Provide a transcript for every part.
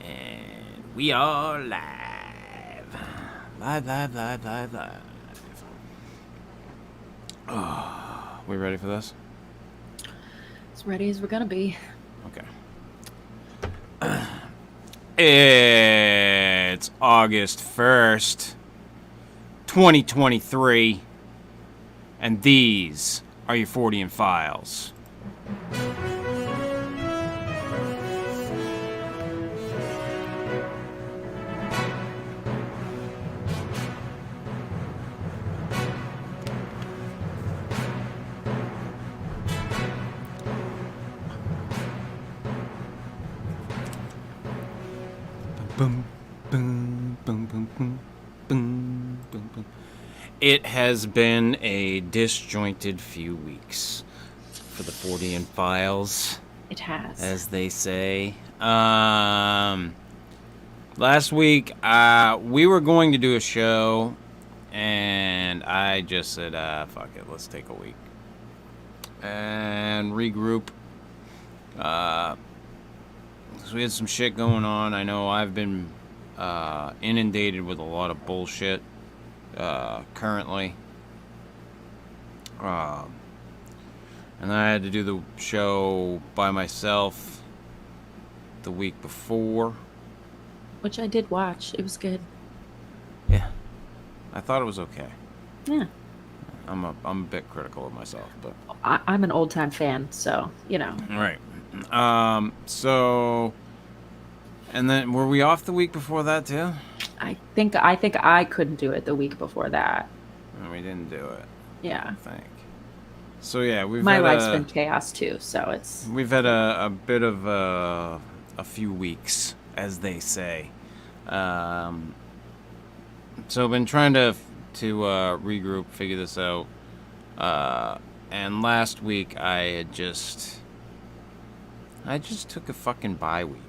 And we are live. Live. Oh, we ready for this? As ready as we're gonna be. Okay. It's August 1st, 2023, and these are your Fortean Files. Boom, boom, boom, boom, boom, boom, boom, boom. It has been a disjointed few weeks for the Fortean Files. It has. As they say. Last week, we were going to do a show, and I just said, fuck it, let's take a week. And regroup. Because we had some shit going on. I know I've been inundated with a lot of bullshit currently. And I had to do the show by myself the week before. Which I did watch. It was good. Yeah. I thought it was okay. Yeah. I'm a bit critical of myself, but I'm an old time fan, so you know. Right. So, and then were we off the week before that too? I think I couldn't do it the week before that. No, we didn't do it. Yeah. I think. So yeah, my life's been chaos too, so it's. We've had a bit of a few weeks, as they say. So I've been trying to regroup, figure this out. And last week I just took a fucking bye week.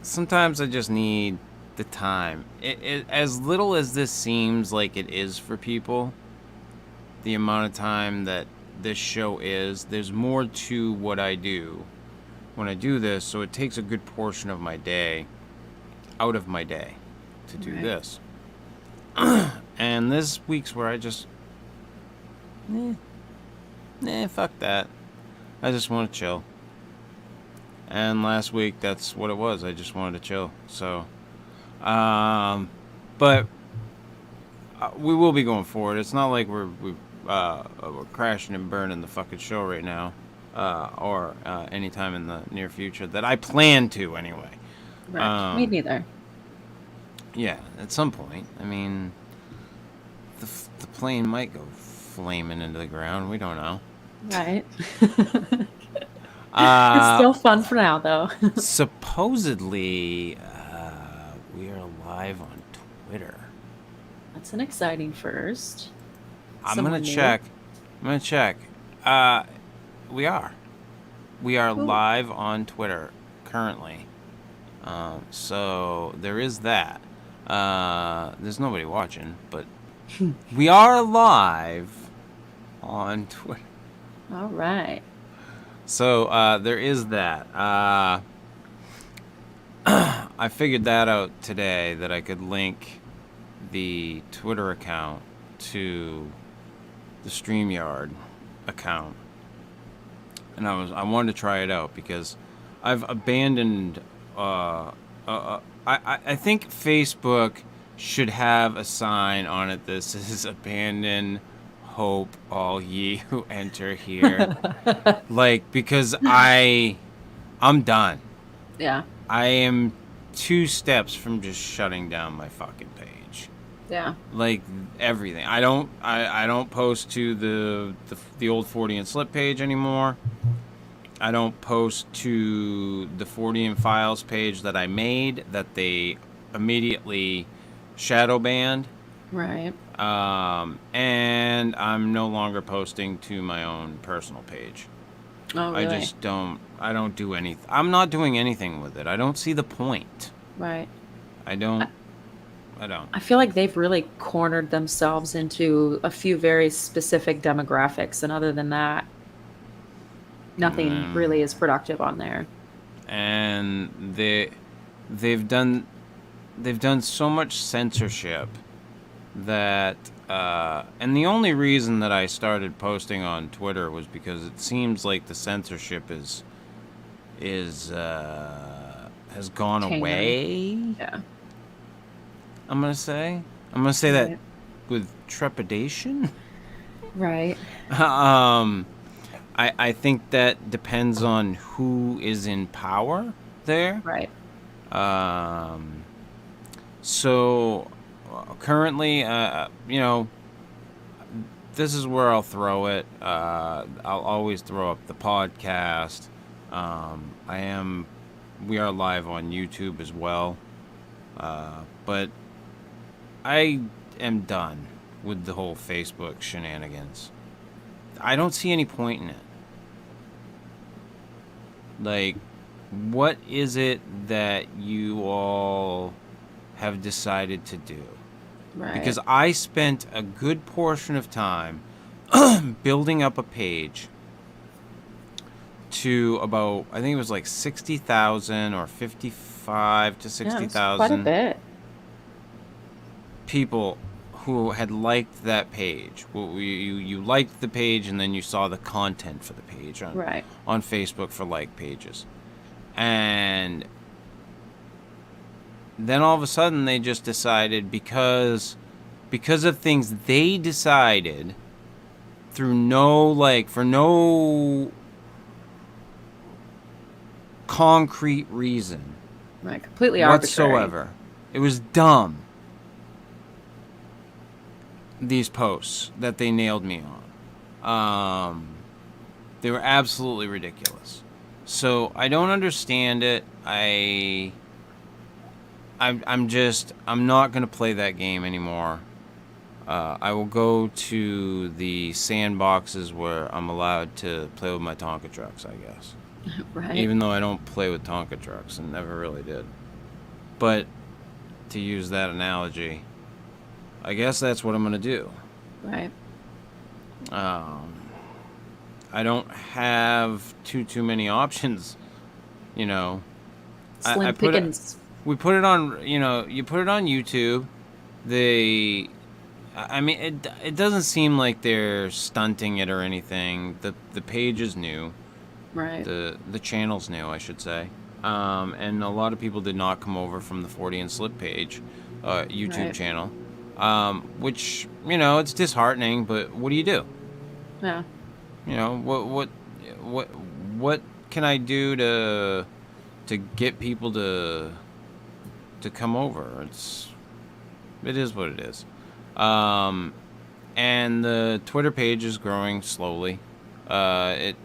Sometimes I just need the time. It as little as this seems like it is for people, the amount of time that this show is, there's more to what I do when I do this, so it takes a good portion of my day out of my day to do this. And this week's where I just fuck that. I just want to chill. And last week, that's what it was. I just wanted to chill. So, but we will be going forward. It's not like we're crashing and burning the fucking show right now, or anytime in the near future that I plan to anyway. Right. Me neither. Yeah, at some point. I mean, the plane might go flaming into the ground. We don't know. Right. It's still fun for now, though. Supposedly, we are live on Twitter. That's an exciting first. I'm gonna check. We are Cool. Live on Twitter currently. So there is that. There's nobody watching, but we are live on Twitter. All right. So there is that. I figured that out today, that I could link the Twitter account to the StreamYard account, and I wanted to try it out because I've abandoned. I think Facebook should have a sign on it that says "Abandon hope all ye who enter here." Like, because I'm done. Yeah. I am 2 steps from just shutting down my fucking page. Yeah. Like everything. I don't post to the old Fortean Slip page anymore. I don't post to the Fortean Files page that I made that they immediately shadow banned. Right. And I'm no longer posting to my own personal page. Oh, really? I don't do anything. I'm not doing anything with it. I don't see the point. Right. I don't. I feel like they've really cornered themselves into a few very specific demographics, and other than that, nothing really is productive on there. and they've done so much censorship that and the only reason that I started posting on Twitter was because it seems like the censorship has gone away. Yeah. I'm gonna say that with trepidation. Right. I think that depends on who is in power there. Right. So currently, this is where I'll throw it. I'll always throw up the podcast. We are live on YouTube as well. But I am done with the whole Facebook shenanigans. I don't see any point in it. Like, what is it that you all have decided to do? Right. Because I spent a good portion of time building up a page to about, I think it was like 60,000 or 55 to 60,000 quite a bit. people who had liked that page. You liked the page, and then you saw the content for the page on Facebook for like pages. And then all of a sudden they just decided, because of things they decided for no concrete reason. Right, completely arbitrary. Whatsoever. It was dumb. These posts that they nailed me on. They were absolutely ridiculous. So I don't understand it. I'm not going to play that game anymore. I will go to the sandboxes where I'm allowed to play with my Tonka trucks, I guess. Right. Even though I don't play with Tonka trucks and never really did. But to use that analogy, I guess that's what I'm going to do. Right. I don't have too many options, Slim pickings. We put it on, you put it on YouTube. It doesn't seem like they're stunting it or anything. The page is new. Right. The channel's new, I should say. And a lot of people did not come over from the Fortean Slip page, YouTube channel. Which, it's disheartening, but what do you do? Yeah. What can I do to get people to come over? It is what it is. And the Twitter page is growing slowly. It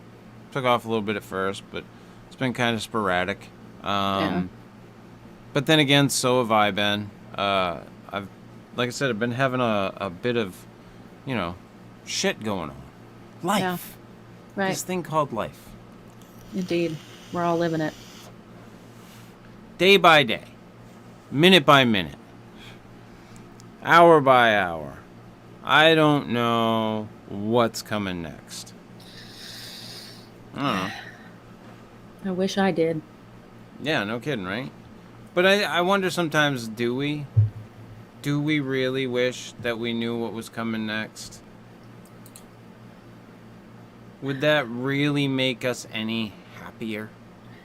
took off a little bit at first, but it's been kind of sporadic. But then again, so have I been. Like I said, I've been having a bit of, shit going on. Life. Yeah. Right. This thing called life. Indeed. We're all living it. Day by day. Minute by minute. Hour by hour. I don't know what's coming next. I don't know. I wish I did. Yeah, no kidding, right? But I wonder sometimes, do we? Do we really wish that we knew what was coming next? Would that really make us any happier?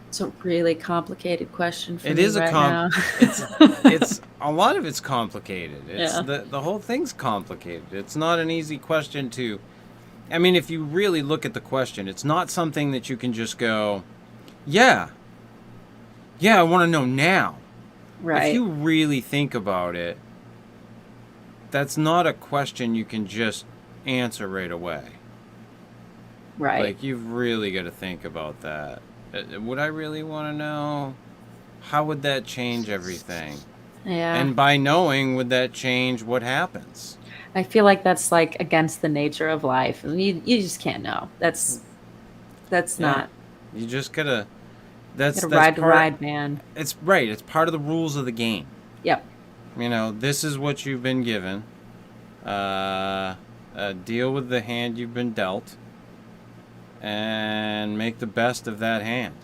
It's a really complicated question for it me is right now. it's a lot of it's complicated. The whole thing's complicated. It's not an easy question to. I mean, if you really look at the question, it's not something that you can just go, yeah, I want to know now. Right. If you really think about it, that's not a question you can just answer right away. Right. Like, you've really got to think about that. Would I really want to know? How would that change everything? Yeah. And by knowing, would that change what happens? I feel like that's like against the nature of life. You just can't know. That's not. You just gotta. That's ride the ride, man. It's right. It's part of the rules of the game. Yep. This is what you've been given. Deal with the hand you've been dealt, and make the best of that hand.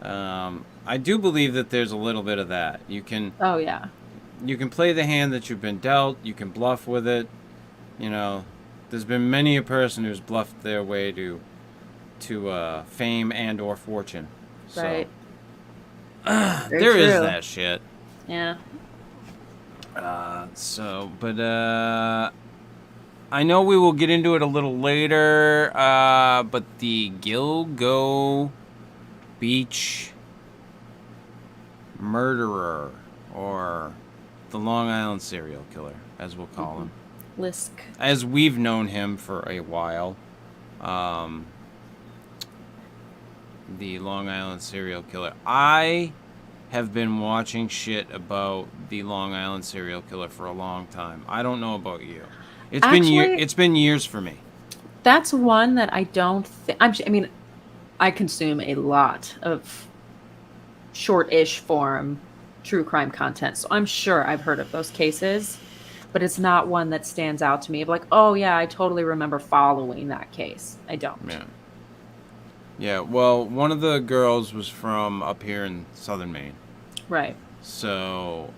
I do believe that there's a little bit of that. You can play the hand that you've been dealt. You can bluff with it. You know, there's been many a person who's bluffed their way to fame and or fortune. So, Right. there is that shit. Yeah. But I know we will get into it a little later. But the Gilgo Beach murderer, or the Long Island serial killer, as we'll call him. Lisk. As we've known him for a while. The Long Island serial killer. I have been watching shit about the Long Island serial killer for a long time. I don't know about you. It's been years for me. That's one that I don't think... I mean, I consume a lot of short-ish form true crime content, so I'm sure I've heard of those cases, but it's not one that stands out to me. Like, oh yeah, I totally remember following that case. I don't. Yeah, well, one of the girls was from up here in southern Maine. Right. So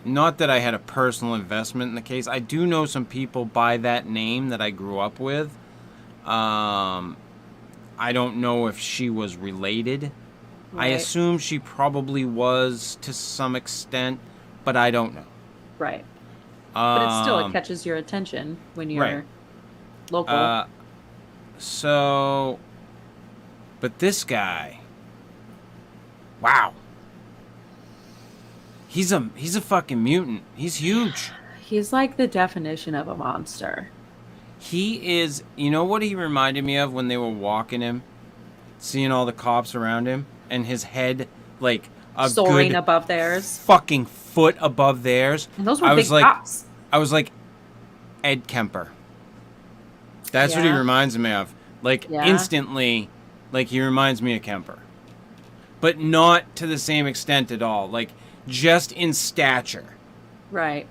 not that I had a personal investment in the case. I do know some people by that name that I grew up with. I don't know if she was related. Right. I assume she probably was to some extent, but I don't know. Right. But it catches your attention when you're local. But this guy, wow. He's a fucking mutant. He's huge. He's like the definition of a monster. He is, you know what he reminded me of when they were walking him, seeing all the cops around him, and his head, like, soaring above theirs. Fucking foot above theirs. And those were big cops. I was like, Ed Kemper. That's what he reminds me of. Like, instantly, like, he reminds me of Kemper. But not to the same extent at all. Like, just in stature. Right.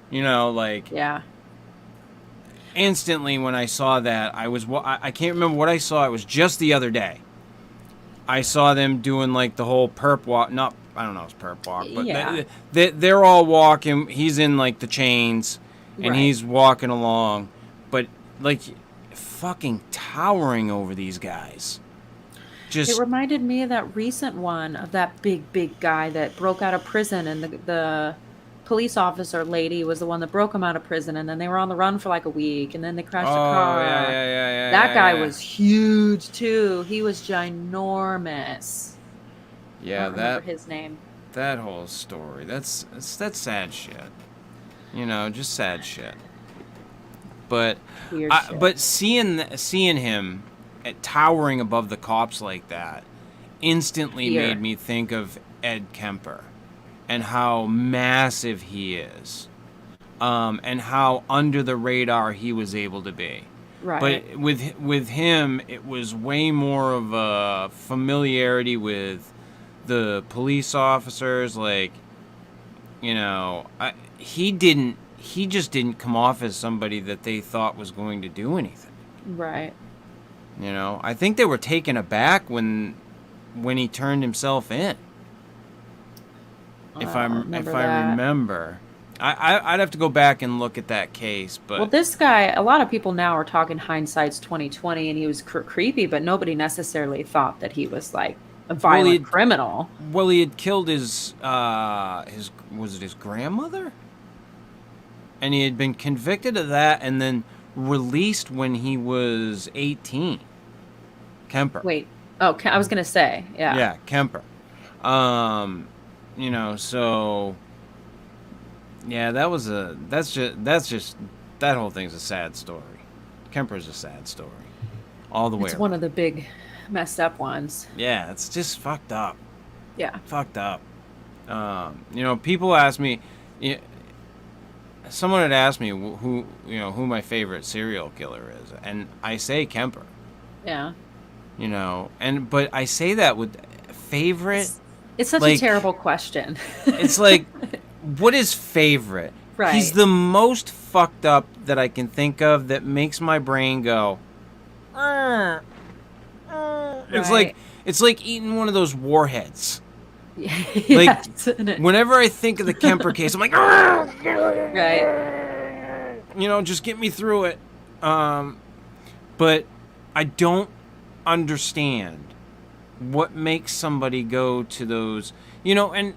You know, like... Yeah. Instantly, when I saw that, I can't remember what I saw. It was just the other day. I saw them doing, like, the whole perp walk. I don't know if it's perp walk, but they're all walking. He's in, like, the chains, and he's walking along. But, like, fucking towering over these guys. It reminded me of that recent one of that big guy that broke out of prison, and the police officer lady was the one that broke him out of prison, and then they were on the run for like a week, and then they crashed a car. Yeah. That guy was huge too. He was ginormous. Yeah, I don't remember his name. That whole story. That's sad shit. You know, just sad shit. But but seeing him towering above the cops like that instantly made me think of Ed Kemper and how massive he is, and how under the radar he was able to be. Right. But with him, it was way more of a familiarity with the police officers. Like, you know, he just didn't come off as somebody that they thought was going to do anything. Right. You know, I think they were taken aback when he turned himself in. If I remember, I'd have to go back and look at that case. But this guy, a lot of people now are talking hindsight's 2020, and he was creepy, but nobody necessarily thought that he was like a violent criminal. Well, he had killed his grandmother, and he had been convicted of that, and then released when he was 18. Kemper. Wait. Oh, I was gonna say, yeah. Yeah, Kemper. You know, so yeah, that whole thing's a sad story. Kemper's a sad story. All the way around. It's one of the big messed up ones. Yeah, it's just fucked up. Yeah. Fucked up. You know, people ask me, someone had asked me who my favorite serial killer is, and I say Kemper. Yeah. You know, but I say that with favorite. It's such a terrible question. It's like, what is favorite? Right. He's the most fucked up that I can think of that makes my brain go, Right. It's like eating one of those warheads. Yes. Whenever I think of the Kemper case, I'm like, right. you know, just get me through it. But I don't understand what makes somebody go to those, you know. And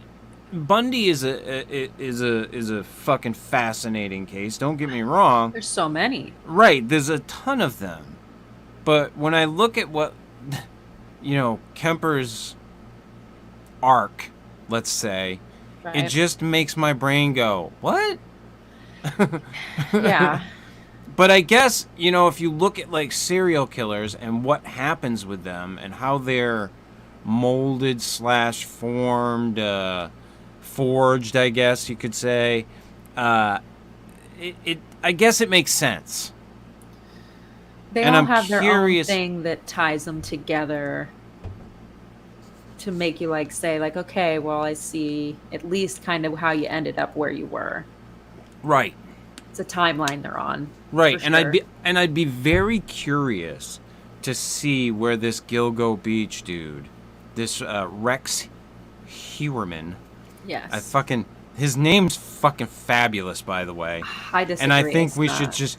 Bundy is a fucking fascinating case. Don't get me wrong. There's so many. Right, there's a ton of them. But when I look at what, you know, Kemper's arc, let's say, Right. it just makes my brain go, what? Yeah. But I guess, you know, if you look at like serial killers and what happens with them and how they're molded / formed, forged, I guess you could say, I guess it makes sense. They And all I'm have their curious- own thing that ties them together to make you like say like, okay, well, I see at least kind of how you ended up where you were. Right. It's a timeline they're on. Right, for and sure. I'd be very curious to see where this Gilgo Beach dude, this Rex Heuermann, Yes. his name's fucking fabulous, by the way. I disagree. And I think it's we not. should just,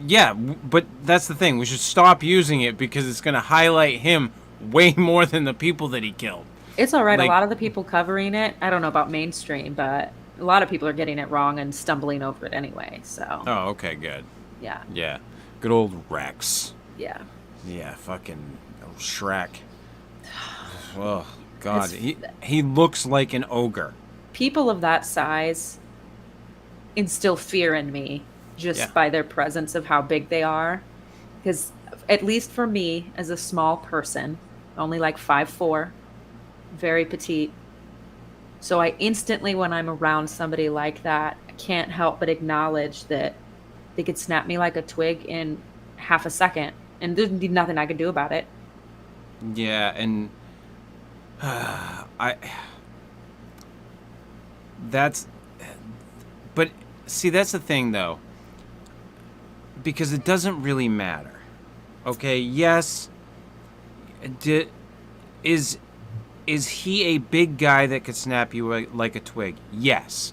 yeah, but that's the thing. We should stop using it because it's going to highlight him way more than the people that he killed. It's all right. like- A lot of the people covering it, I don't know about mainstream, but a lot of people are getting it wrong and stumbling over it anyway. So Oh, okay, good. yeah, Yeah. Good old Rex. yeah. Yeah, fucking Shrek. Oh, God. It's- He looks like an ogre. People of that size instill fear in me just Yeah. by their presence of how big they are. Because at least for me, as a small person, only like 5'4", very petite. So I instantly, when I'm around somebody like that, I can't help but acknowledge that they could snap me like a twig in half a second, and there's nothing I could do about it. Yeah, and but see, that's the thing though, because it doesn't really matter. Okay, yes, is he a big guy that could snap you like a twig? Yes.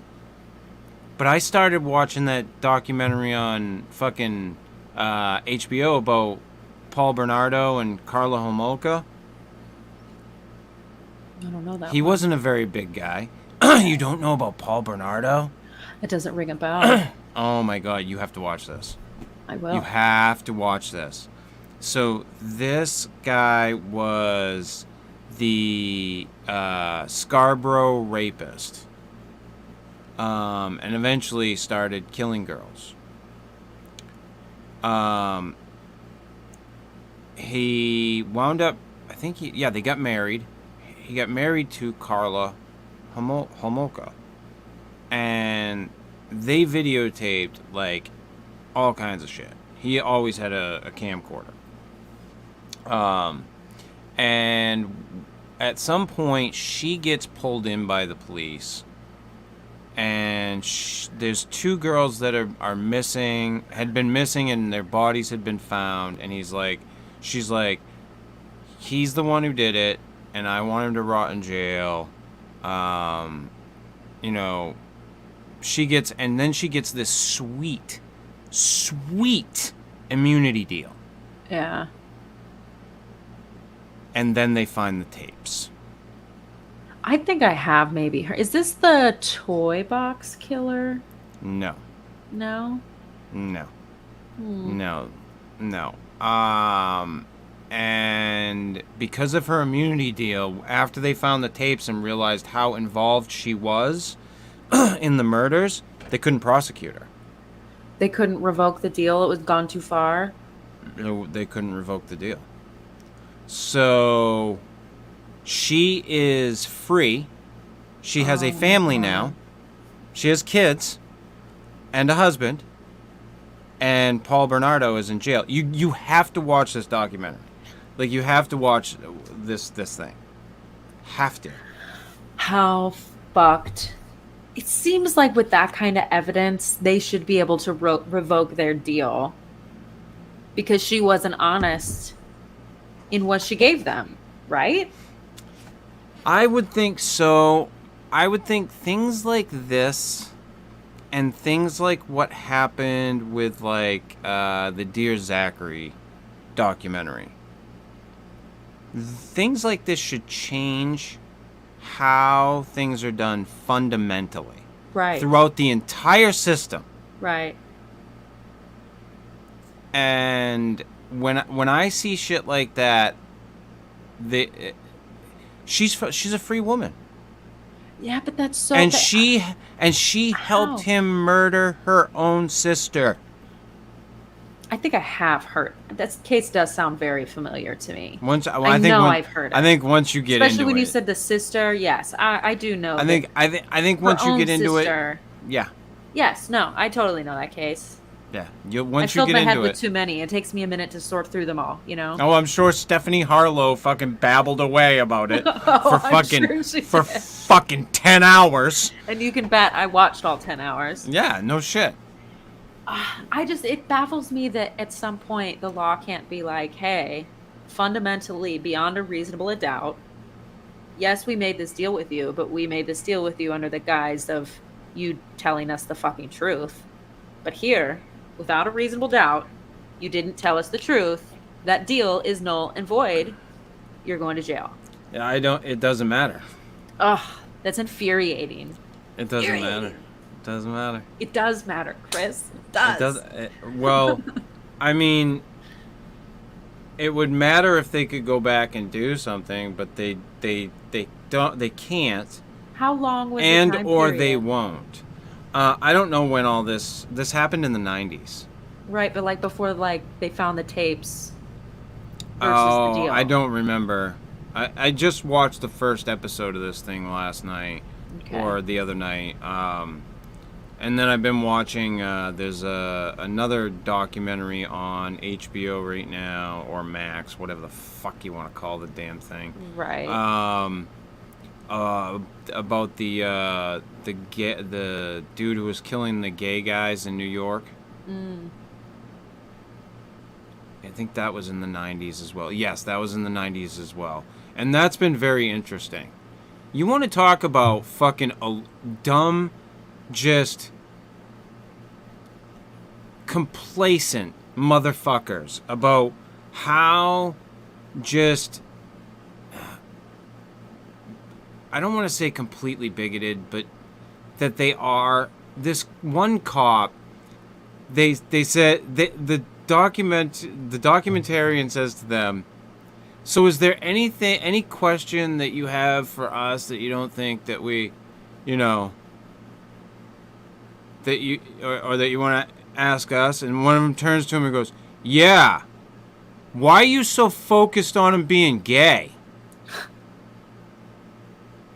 But I started watching that documentary on fucking HBO about Paul Bernardo and Carla Homolka. I don't know that. He one. wasn't a very big guy. You don't know about Paul Bernardo? It doesn't ring a bell. Oh my God, you have to watch this. I will. You have to watch this. So this guy was the Scarborough rapist, and eventually started killing girls. He wound up, they got married. He got married to Carla Homolka, and they videotaped like all kinds of shit. He always had a camcorder. And at some point, she gets pulled in by the police, and there's two girls that had been missing, and their bodies had been found. And she's like, he's the one who did it, and I want him to rot in jail. You know, she gets this sweet immunity deal. Yeah. And then they find the tapes. I think I have maybe heard. Is this the toy box killer? No. No. No. Hmm. No. And because of her immunity deal, after they found the tapes and realized how involved she was in the murders, they couldn't prosecute her. They couldn't revoke the deal. It was gone too far. No, they couldn't revoke the deal. So she is free. She has a family now. She has kids and a husband. And Paul Bernardo is in jail. You have to watch this documentary. Like, you have to watch this thing. Have to. How fucked. It seems like with that kind of evidence, they should be able to revoke their deal. Because she wasn't honest in what she gave them, right? I would think so. I would think things like this and things like what happened with, like, the Dear Zachary documentary. Things like this should change how things are done fundamentally. Right. Throughout the entire system. Right. And when I see shit like that, she's a free woman. Yeah, but that's so. And she helped him murder her own sister. I think I have heard. That case does sound very familiar to me. I've heard it. I think once you get into it, especially when you said the sister. Yes, I do know. I think once you get into it, yeah. Yes, no, I totally know that case. Yeah, once you get into it. I filled my head with too many. It takes me a minute to sort through them all, you know? Oh, I'm sure Stephanie Harlow fucking babbled away about it for fucking 10 hours. And you can bet I watched all 10 hours. Yeah, no shit. It baffles me that at some point the law can't be like, hey, fundamentally, beyond a reasonable doubt, yes, we made this deal with you, but we made this deal with you under the guise of you telling us the fucking truth. But here, without a reasonable doubt, you didn't tell us the truth. That deal is null and void. You're going to jail. Yeah, it doesn't matter. Ugh, that's infuriating. It doesn't matter. It doesn't matter. It does matter, Chris. It does. Well, I mean, it would matter if they could go back and do something, but they don't. They can't. How long was the time period? Or they won't. I don't know when all this happened in the 90s. Right, but like before, like they found the tapes versus the deal. I don't remember. I just watched the first episode of this thing last night or the other night. And then I've been watching, there's another documentary on HBO right now, or Max, whatever the fuck you want to call the damn thing. Right. About the dude who was killing the gay guys in New York. I think that was in the 90s as well. Yes, that was in the 90s as well. And that's been very interesting. You want to talk about fucking dumb, just complacent motherfuckers about how just... I don't want to say completely bigoted, but that they are. This one cop, they said the documentarian says to them, so is there any question that you have for us that you don't think that we, that you or that you want to ask us? And one of them turns to him and goes, yeah, why are you so focused on him being gay?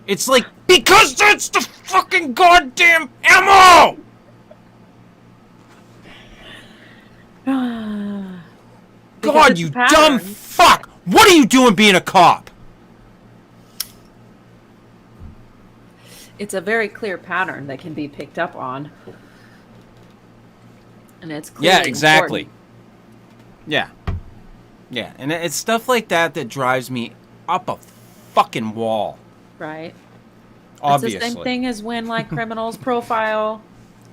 It's like, because that's the fucking goddamn ammo! God, you dumb fuck! What are you doing being a cop? It's a very clear pattern that can be picked up on. And it's clearly Yeah, exactly. important. Yeah, and it's stuff like that drives me up a fucking wall. Right. Obviously. It's the same thing as when like criminals profile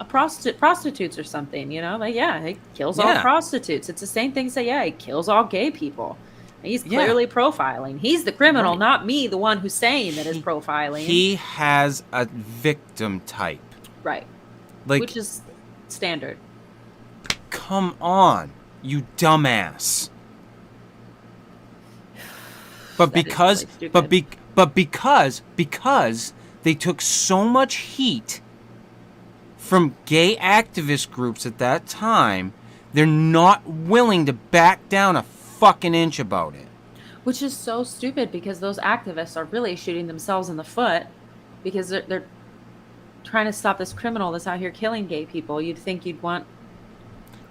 prostitutes or something, Like, yeah, he kills all prostitutes. It's the same thing say, yeah, he kills all gay people. He's clearly profiling. He's the criminal, not me, the one who's saying that is profiling. He has a victim type. Right. Like, which is standard. Come on, you dumbass. But because they took so much heat from gay activist groups at that time, they're not willing to back down a fucking inch about it. Which is so stupid because those activists are really shooting themselves in the foot because they're trying to stop this criminal that's out here killing gay people. You'd think you'd want...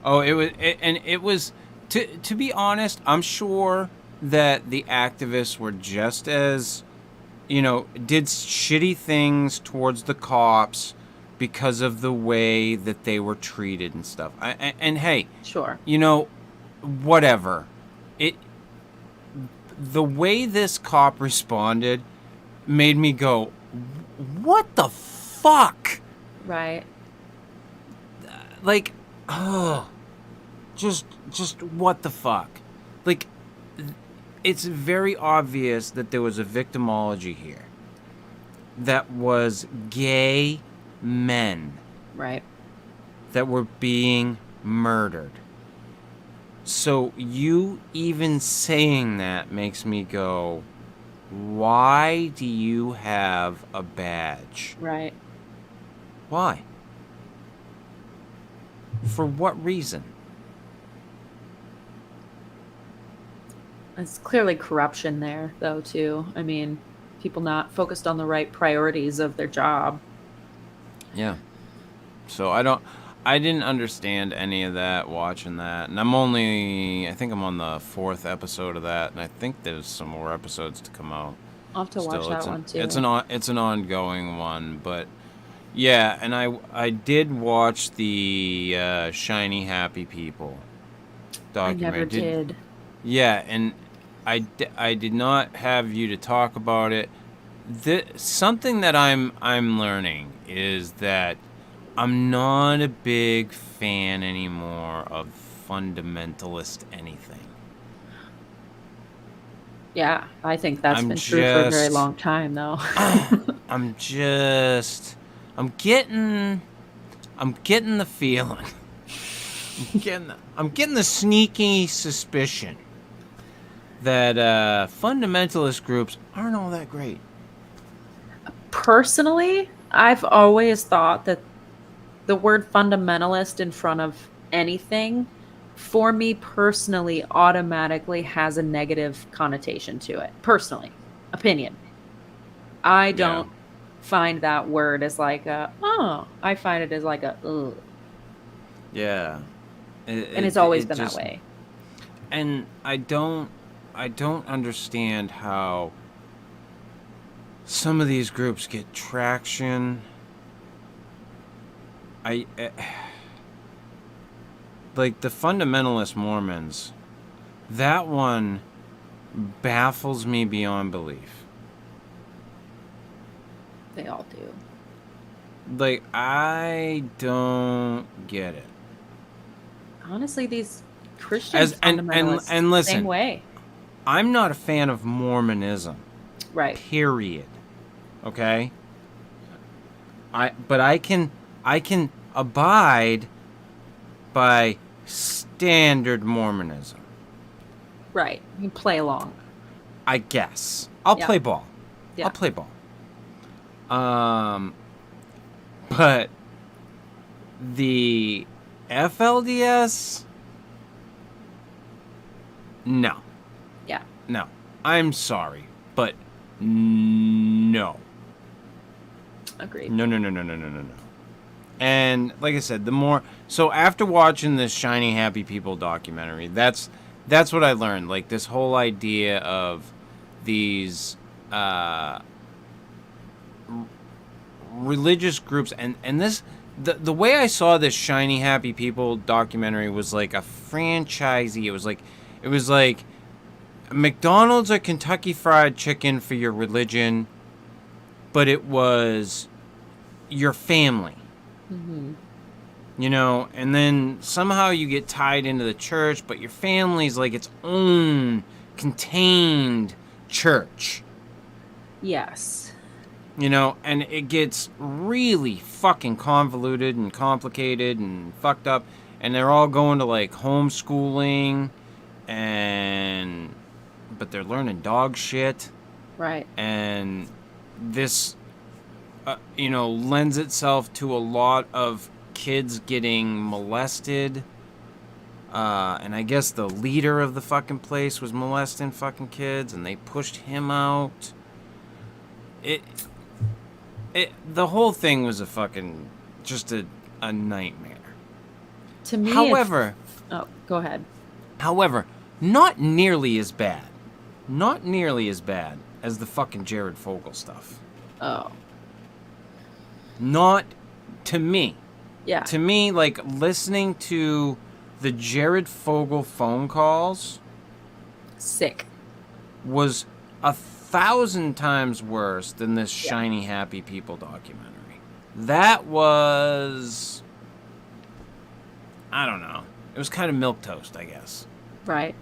Oh, it was to be honest, I'm sure that the activists were just as, did shitty things towards the cops because of the way that they were treated and stuff. And hey, sure, whatever. the way this cop responded made me go, what the fuck? Right. Like, just what the fuck? Like, it's very obvious that there was a victimology here that was gay men Right. that were being murdered. So you even saying that makes me go, why do you have a badge? Right. Why? For what reason? It's clearly corruption there, though, too. I mean, people not focused on the right priorities of their job. Yeah. So I didn't understand any of that watching that. And I think I'm on the 4th episode of that, and I think there's some more episodes to come out. I'll have to watch that one, too. It's an ongoing one, but yeah, and I did watch the Shiny Happy People documentary. I never did. Yeah, and I did not have you to talk about it. Something that I'm learning is that I'm not a big fan anymore of fundamentalist anything. Yeah, I think that's been true for a very long time, though. I'm getting the feeling. I'm getting the sneaky suspicion that fundamentalist groups aren't all that great. Personally, I've always thought that the word fundamentalist in front of anything, for me personally, automatically has a negative connotation to it. Personally, opinion. I don't find that word as like I find it as like a, ugh. Yeah. And it's always been that way. And I don't understand how some of these groups get traction. Like the fundamentalist Mormons, that one baffles me beyond belief. They all do. Like, I don't get it. Honestly, these Christian fundamentalists, and listen, same way. I'm not a fan of Mormonism. Right. Period. Okay? But I can abide by standard Mormonism. Right. You can play along. I guess. I'll play ball. Yeah. I'll play ball. But the FLDS, no. Yeah. No. I'm sorry, but no. Agreed. No. And like I said, so after watching this Shiny Happy People documentary, that's what I learned. Like this whole idea of these religious groups and this the way I saw this Shiny Happy People documentary was like a franchisee. It was like McDonald's or Kentucky Fried Chicken for your religion, but it was your family. Mm-hmm. You know, and then somehow you get tied into the church, but your family's like its own contained church. Yes. You know, and it gets really fucking convoluted and complicated and fucked up, and they're all going to like homeschooling, but they're learning dog shit. Right. And this, lends itself to a lot of kids getting molested. And I guess the leader of the fucking place was molesting fucking kids, and they pushed him out. The whole thing was a fucking, just a nightmare. To me, however, go ahead. However, not nearly as bad. Not nearly as bad as the fucking Jared Fogle stuff. Oh. Not to me. Yeah. To me, like, listening to the Jared Fogle phone calls. Sick. was 1,000 times worse than this Yeah. Shiny Happy People documentary. That was, I don't know. It was kind of milquetoast, I guess. Right.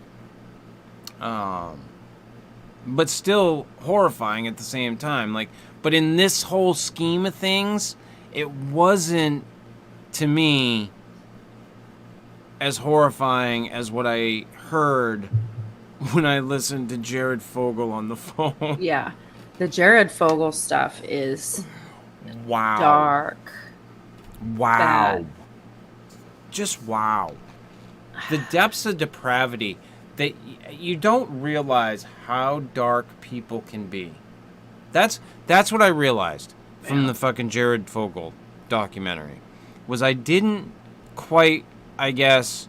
But still horrifying at the same time. Like, but in this whole scheme of things, it wasn't, to me, as horrifying as what I heard when I listened to Jared Fogle on the phone. Yeah. The Jared Fogle stuff is Wow. dark. Wow. Bad. Just wow. The depths of depravity that you don't realize how dark people can be. That's what I realized from the fucking Jared Fogle documentary. Was I didn't quite, I guess,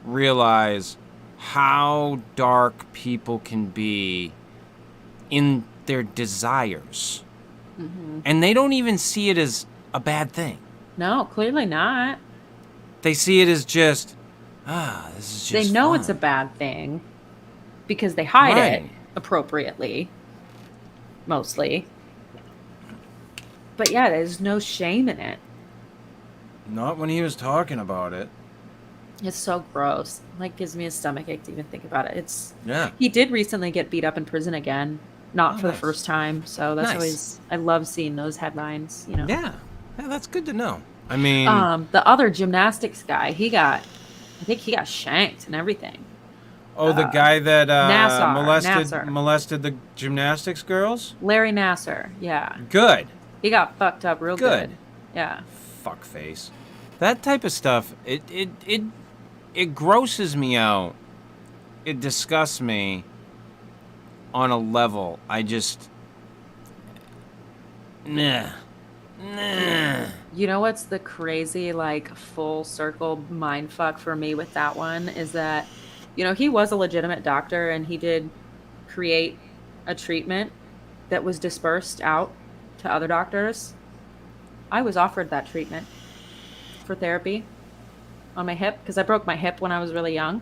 realize how dark people can be in their desires. Mm-hmm. And they don't even see it as a bad thing. No, clearly not. They see it as just, this is just They know fun. it's a bad thing because they hide it Right. appropriately, mostly. But yeah, there's no shame in it. Not when he was talking about it. It's so gross. Like, gives me a stomachache to even think about it. Yeah. He did recently get beat up in prison again, not Oh, for nice. the first time. So that's Nice. always, I love seeing those headlines. You know. Yeah. That's good to know. I mean, The other gymnastics guy, I think he got shanked and everything. the guy that Nassar. molested the gymnastics girls? Larry Nassar, yeah, Good. he got fucked up real Good. good. Yeah. Fuckface. That type of stuff, it grosses me out. It disgusts me on a level. I just, nah. You know what's the crazy, like, full circle mind fuck for me with that one is that, he was a legitimate doctor and he did create a treatment that was dispersed out to other doctors. I was offered that treatment for therapy on my hip because I broke my hip when I was really young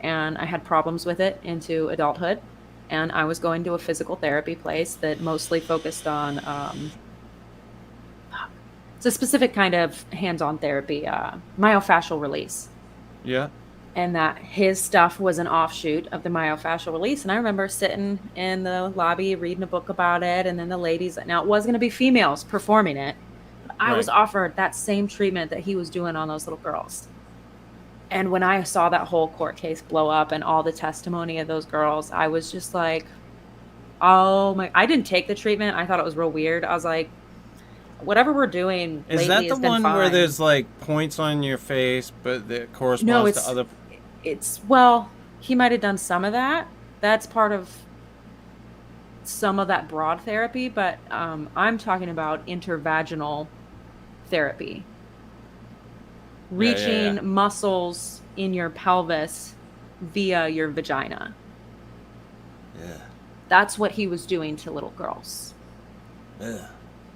and I had problems with it into adulthood. And I was going to a physical therapy place that mostly focused on, it's a specific kind of hands-on therapy, myofascial release. Yeah. And that his stuff was an offshoot of the myofascial release. And I remember sitting in the lobby reading a book about it. And then the ladies, now it was going to be females performing it. But I was offered that same treatment that he was doing on those little girls. And when I saw that whole court case blow up and all the testimony of those girls, I was just like, oh my, I didn't take the treatment. I thought it was real weird. I was like, whatever we're doing Is lately that the has been one fine. where there's like points on your face, but that corresponds to other? Well, he might have done some of that. That's part of some of that broad therapy, but I'm talking about intervaginal therapy. Reaching muscles in your pelvis via your vagina. Yeah. That's what he was doing to little girls. Yeah.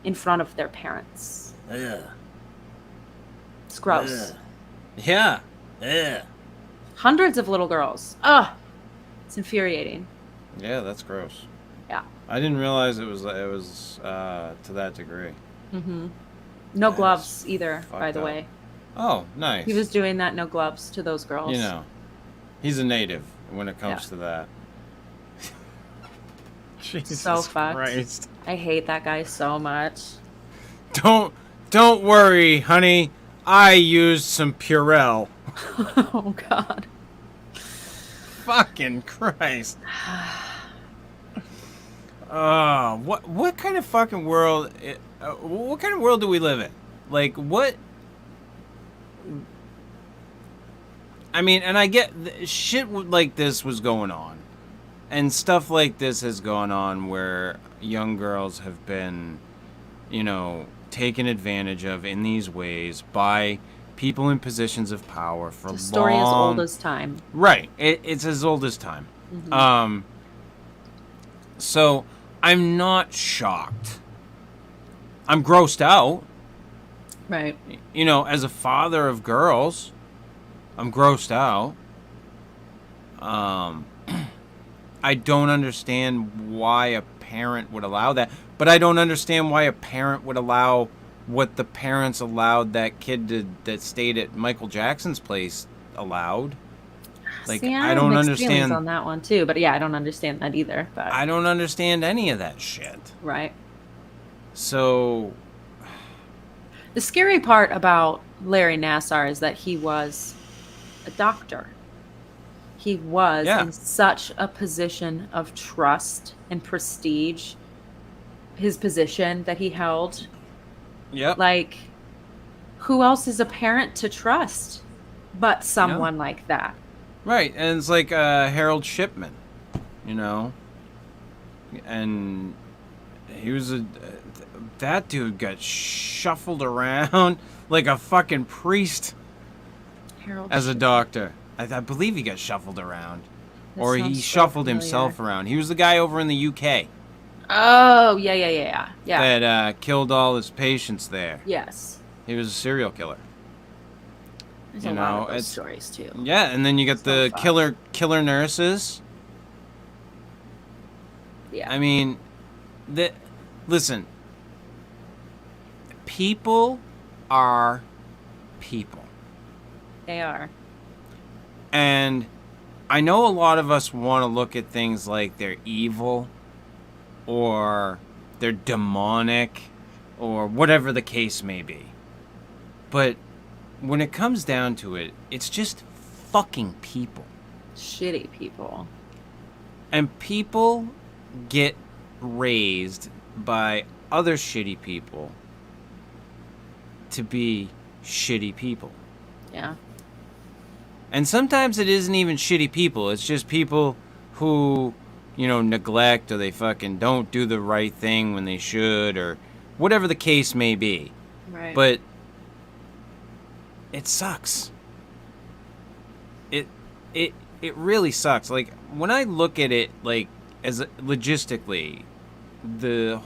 In front of their parents. Yeah. It's gross. Yeah. Yeah. Hundreds of little girls. Ugh. It's infuriating. Yeah, that's gross. Yeah. I didn't realize it was to that degree. Mm-hmm. No That gloves is either, by the fucked up. way. Oh, nice. He was doing that no gloves to those girls. He's a native when it comes to that. Jesus So fucked. Christ. I hate that guy so much. Don't worry, honey. I used some Purell. Oh, God. Fucking Christ. What kind of fucking world? What kind of world do we live in? Like, what? I mean, and I get shit like this was going on, and stuff like this has gone on where young girls have been, taken advantage of in these ways by people in positions of power for It's a story as old as time. Right. It's as old as time. Mm-hmm. So I'm not shocked. I'm grossed out. Right. As a father of girls, I'm grossed out. I don't understand why a parent would allow that. But I don't understand why a parent would allow what the parents allowed that kid that stayed at Michael Jackson's place allowed. Like, See, I have don't mixed feelings understand. on that one too. But yeah, I don't understand that either. But I don't understand any of that shit. right. So, The scary part about Larry Nassar is that he was a doctor. He was yeah. in such a position of trust and prestige. His position that he held, Yep. like, who else is a parent to trust but someone like that? Right. And it's like Harold Shipman, you know? And he was that dude got shuffled around like a fucking priest Harold as a Shipman. doctor. I believe he got shuffled around. That Or he sounds so shuffled familiar. himself around. He was the guy over in the UK Oh, yeah. that killed all his patients there. Yes. He was a serial killer. There's You a lot know, of those it's- stories too. Yeah, and then you got So the fucked. killer nurses. Yeah. I mean, listen. People are people. They are. And I know a lot of us want to look at things like they're evil or they're demonic or whatever the case may be. But when it comes down to it, it's just fucking people. Shitty people. And people get raised by other shitty people to be shitty people. Yeah. And sometimes it isn't even shitty people. It's just people who, neglect or they fucking don't do the right thing when they should or whatever the case may be. Right. But it sucks. It really sucks. Like, when I look at it, like, as logistically, the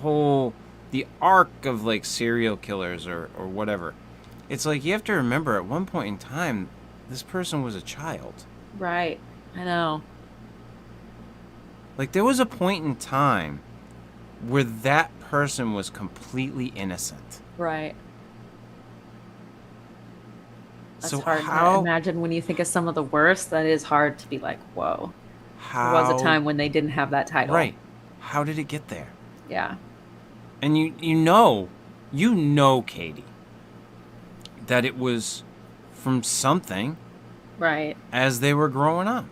arc of, like, serial killers or whatever, it's like you have to remember at one point in time, this person was a child. Right. I know. Like, there was a point in time where that person was completely innocent. Right. That's So hard how to imagine when you think of some of the worst. That is hard to be like, whoa. There was a time when they didn't have that title. Right. How did it get there? Yeah. And you know, Katie, that it was from something Right. as they were growing up.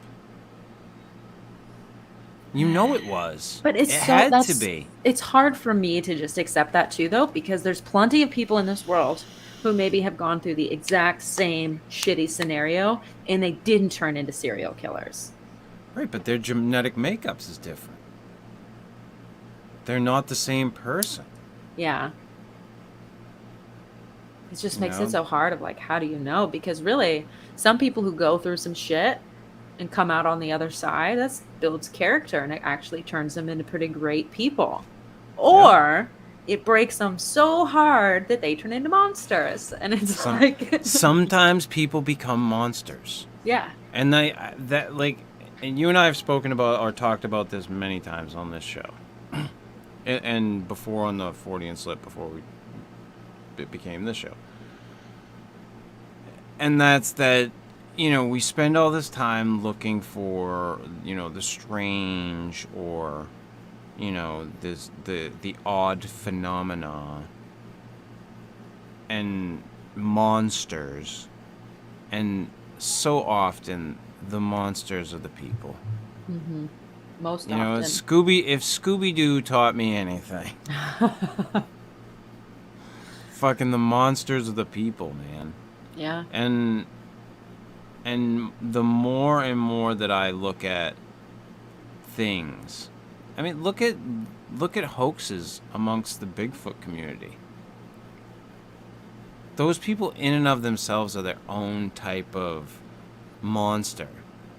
You know it was. But it had to be. It's hard for me to just accept that too, though, because there's plenty of people in this world who maybe have gone through the exact same shitty scenario and they didn't turn into serial killers. Right, but their genetic makeups is different. They're not the same person. Yeah. It just You makes know? it so hard of like, how do you know? Because really, some people who go through some shit and come out on the other side, that builds character and it actually turns them into pretty great people. Or it breaks them so hard that they turn into monsters. And it's like... Sometimes people become monsters. Yeah. And and you and I have spoken about or talked about this many times on this show. And before on the Fortean Slip, before it became this show. And that's that, we spend all this time looking for, the strange or, the odd phenomena and monsters. And so often the monsters are the people. Mm-hmm. Most You know, often. if Scooby-Doo taught me anything, fucking the monsters are the people, man. Yeah. And the more and more that I look at things, I mean, look at hoaxes amongst the Bigfoot community. Those people in and of themselves are their own type of monster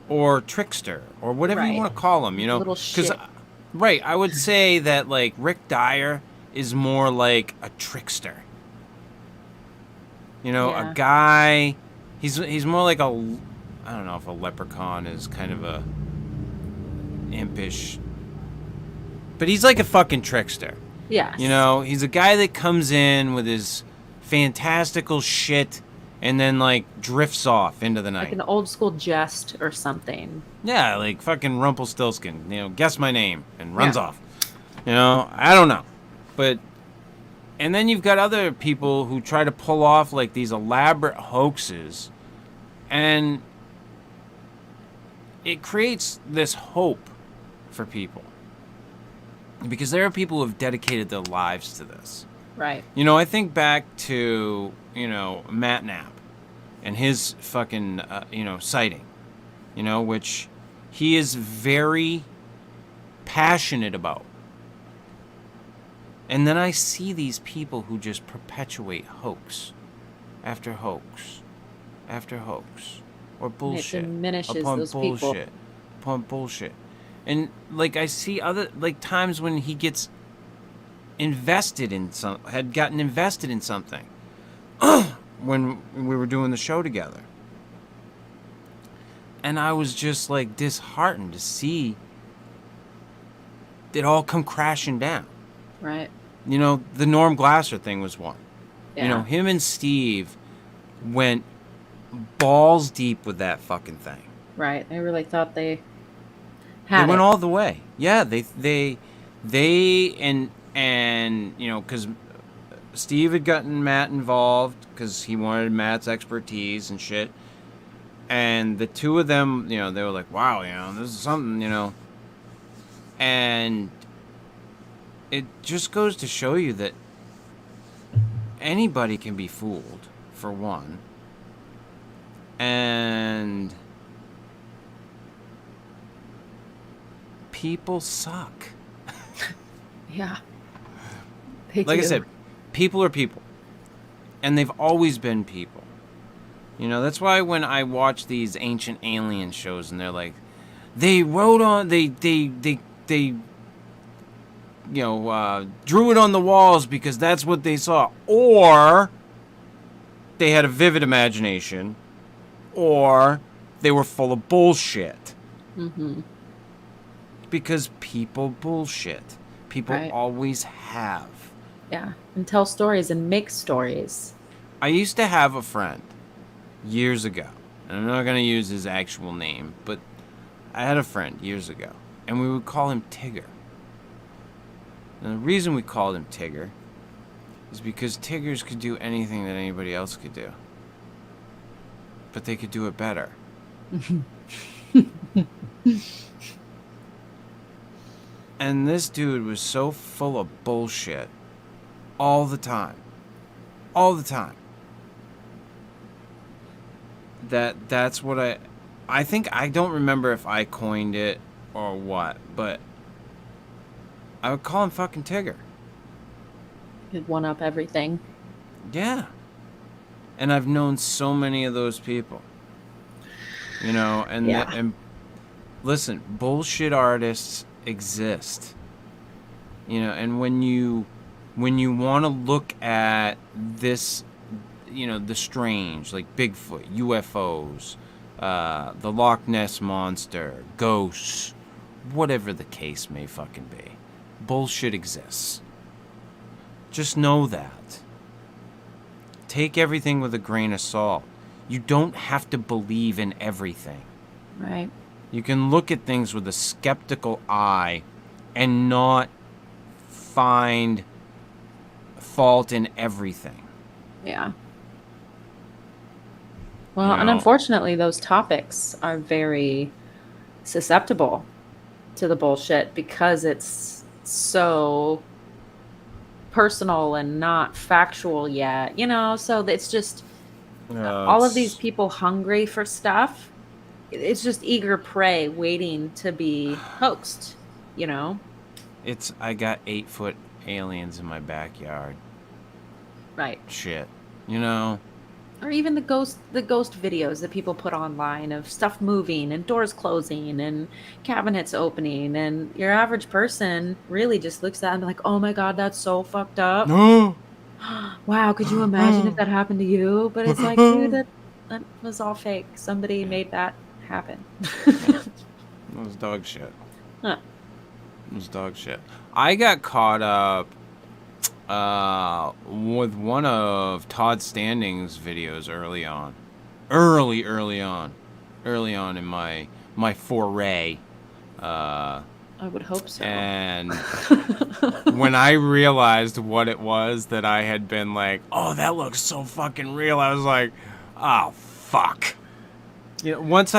or trickster or whatever you want to call them, Little shit. Right, I would say that like Rick Dyer is more like a trickster. Yeah. A guy. He's more like I don't know if a leprechaun is kind of impish. But he's like a fucking trickster. Yes. You know, he's a guy that comes in with his fantastical shit and then, like, drifts off into the night. Like an old school jest or something. Yeah, like fucking Rumpelstiltskin. You know, guess my name and runs off. You know, I don't know. But, and then you've got other people who try to pull off, like, these elaborate hoaxes. And it creates this hope for people. Because there are people who have dedicated their lives to this. Right. You know, I think back to, you know, Matt Knapp and his fucking, sighting. You know, which he is very passionate about. And then I see these people who just perpetuate hoax after hoax after hoax. Or bullshit. It diminishes upon those bullshit people. upon bullshit. And, like, I see other, like, times when he gets had gotten invested in something when we were doing the show together. And I was just, like, disheartened to see it all come crashing down. Right. You know, the Norm Glasser thing was one. Yeah. You know, him and Steve went balls deep with that fucking thing. Right. They really thought they had They went it. all the way. Yeah, they and you know, because Steve had gotten Matt involved because he wanted Matt's expertise and shit. And the two of them, you know, they were like, wow, you know, this is something, you know. And it just goes to show you that anybody can be fooled, for one. And people suck. Yeah. They Like do. I said, people are people. And they've always been people. You know, that's why when I watch these ancient alien shows and they're like, they wrote on, they you know, drew it on the walls because that's what they saw. Or they had a vivid imagination. Or they were full of bullshit. Mm-hmm. Because people bullshit. People Right. always have. Yeah. And tell stories and make stories. I used to have a friend years ago. And I'm not going to use his actual name, but I had a friend years ago. And we would call him Tigger. And the reason we called him Tigger is because Tiggers could do anything that anybody else could do. But they could do it better. And this dude was so full of bullshit all the time. All the time. That's what I think, I don't remember if I coined it or what, but I would call him fucking Tigger. You'd one up everything. Yeah. And I've known so many of those people. You know, and Yeah. and listen, bullshit artists exist. You know, and when you want to look at this, you know, the strange, like Bigfoot, UFOs, the Loch Ness Monster, ghosts, whatever the case may fucking be, bullshit exists. Just know that. Take everything with a grain of salt. You don't have to believe in everything. Right. You can look at things with a skeptical eye and not find fault in everything. Yeah. Well, You and know. unfortunately, those topics are very susceptible to the bullshit because it's so personal and not factual yet, you know? So it's just all of these people hungry for stuff. It's just eager prey waiting to be hoaxed, you know? I got 8-foot aliens in my backyard. Right. Shit. You know? Or even the ghost videos that people put online of stuff moving and doors closing and cabinets opening, and your average person really just looks at it and be like, oh my god, that's so fucked up. No. Wow, could you imagine if that happened to you? But it's like, dude, that was all fake. Somebody made that happen. That was dog shit. Huh. It was dog shit. I got caught up with one of Todd Standing's videos early on. Early on in my foray. I would hope so. And when I realized what it was that I had been like, oh, that looks so fucking real, I was like, oh, fuck. You know, once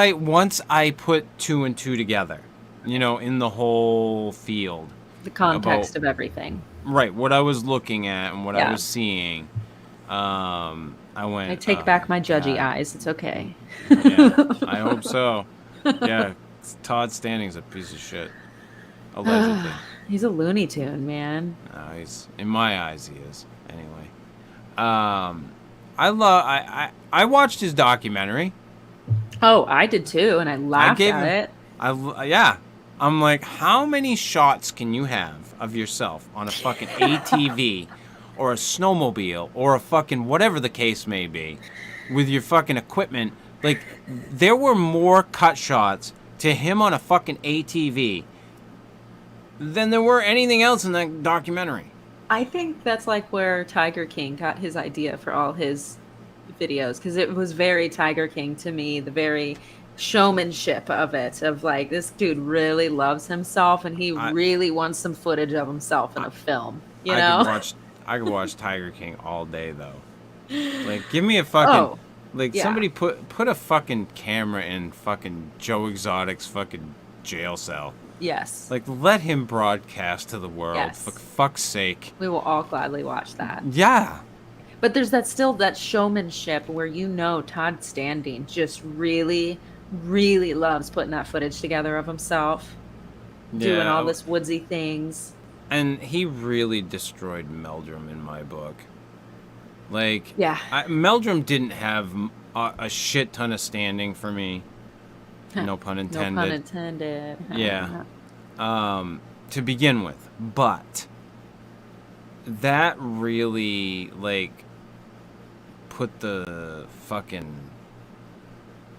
I put two and two together, you know, in the whole field. The context of everything. Right, what I was looking at and what I was seeing, I went... I take back my judgy eyes. It's okay. Yeah, I hope so. Yeah, Todd Standing's a piece of shit. Allegedly. He's a Looney Tune, man. No, he's... In my eyes, he is. Anyway. I watched his documentary. Oh, I did too, and I laughed at it. Yeah. I'm like, how many shots can you have of yourself on a fucking ATV or a snowmobile or a fucking whatever the case may be with your fucking equipment? Like, there were more cut shots to him on a fucking ATV than there were anything else in that documentary. I think that's like where Tiger King got his idea for all his videos, because it was very Tiger King to me, the very showmanship of it, of like, this dude really loves himself and he really wants some footage of himself in a film, you know? I could watch Tiger King all day though. Like, give me a fucking somebody put a fucking camera in fucking Joe Exotic's fucking jail cell. Yes. Like, let him broadcast to the world. Yes. For fuck's sake. We will all gladly watch that. Yeah. But there's that showmanship where, you know, Todd Standing just really, really loves putting that footage together of himself, doing all this woodsy things. And he really destroyed Meldrum in my book. Like, yeah, Meldrum didn't have a shit ton of standing for me. No pun intended. No pun intended. Yeah. To begin with. But that really, like, put the fucking,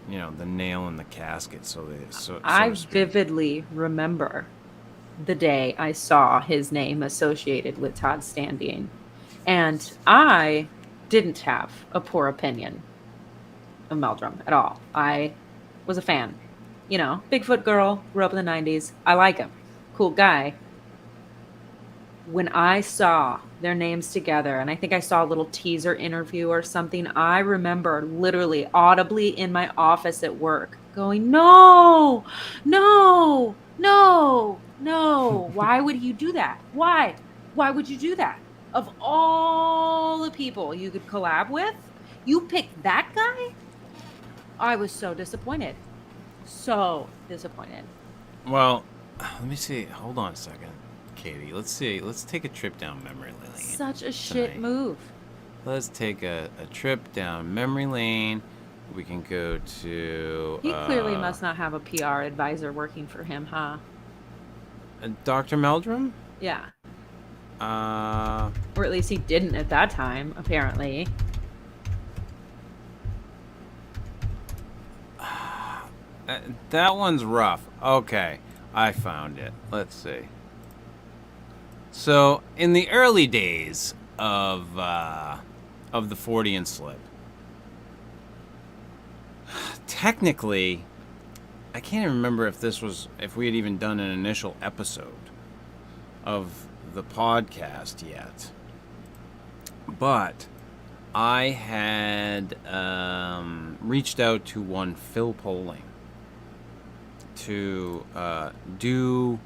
you know, the nail in the casket. I vividly remember the day I saw his name associated with Todd Standing, and I didn't have a poor opinion of Meldrum at all. I was a fan. You know, Bigfoot girl, grew up in the 90s. I like him. Cool guy. When I saw their names together, and I think I saw a little teaser interview or something, I remember literally audibly in my office at work going, no, no, no, no. Why would you do that? Why? Why would you do that? Of all the people you could collab with, you picked that guy? I was so disappointed. So disappointed. Well, let me see. Hold on a second, Katie. Let's see. Let's take a trip down memory lane. Such a shit move. Let's take a trip down memory lane. We can go to... He clearly must not have a PR advisor working for him, huh? Dr. Meldrum? Yeah. Or at least he didn't at that time, apparently. That one's rough. Okay, I found it. Let's see. So, in the early days of the Fortean slip, technically, I can't even remember if we had even done an initial episode of the podcast yet. But I had reached out to one Phil Poling to do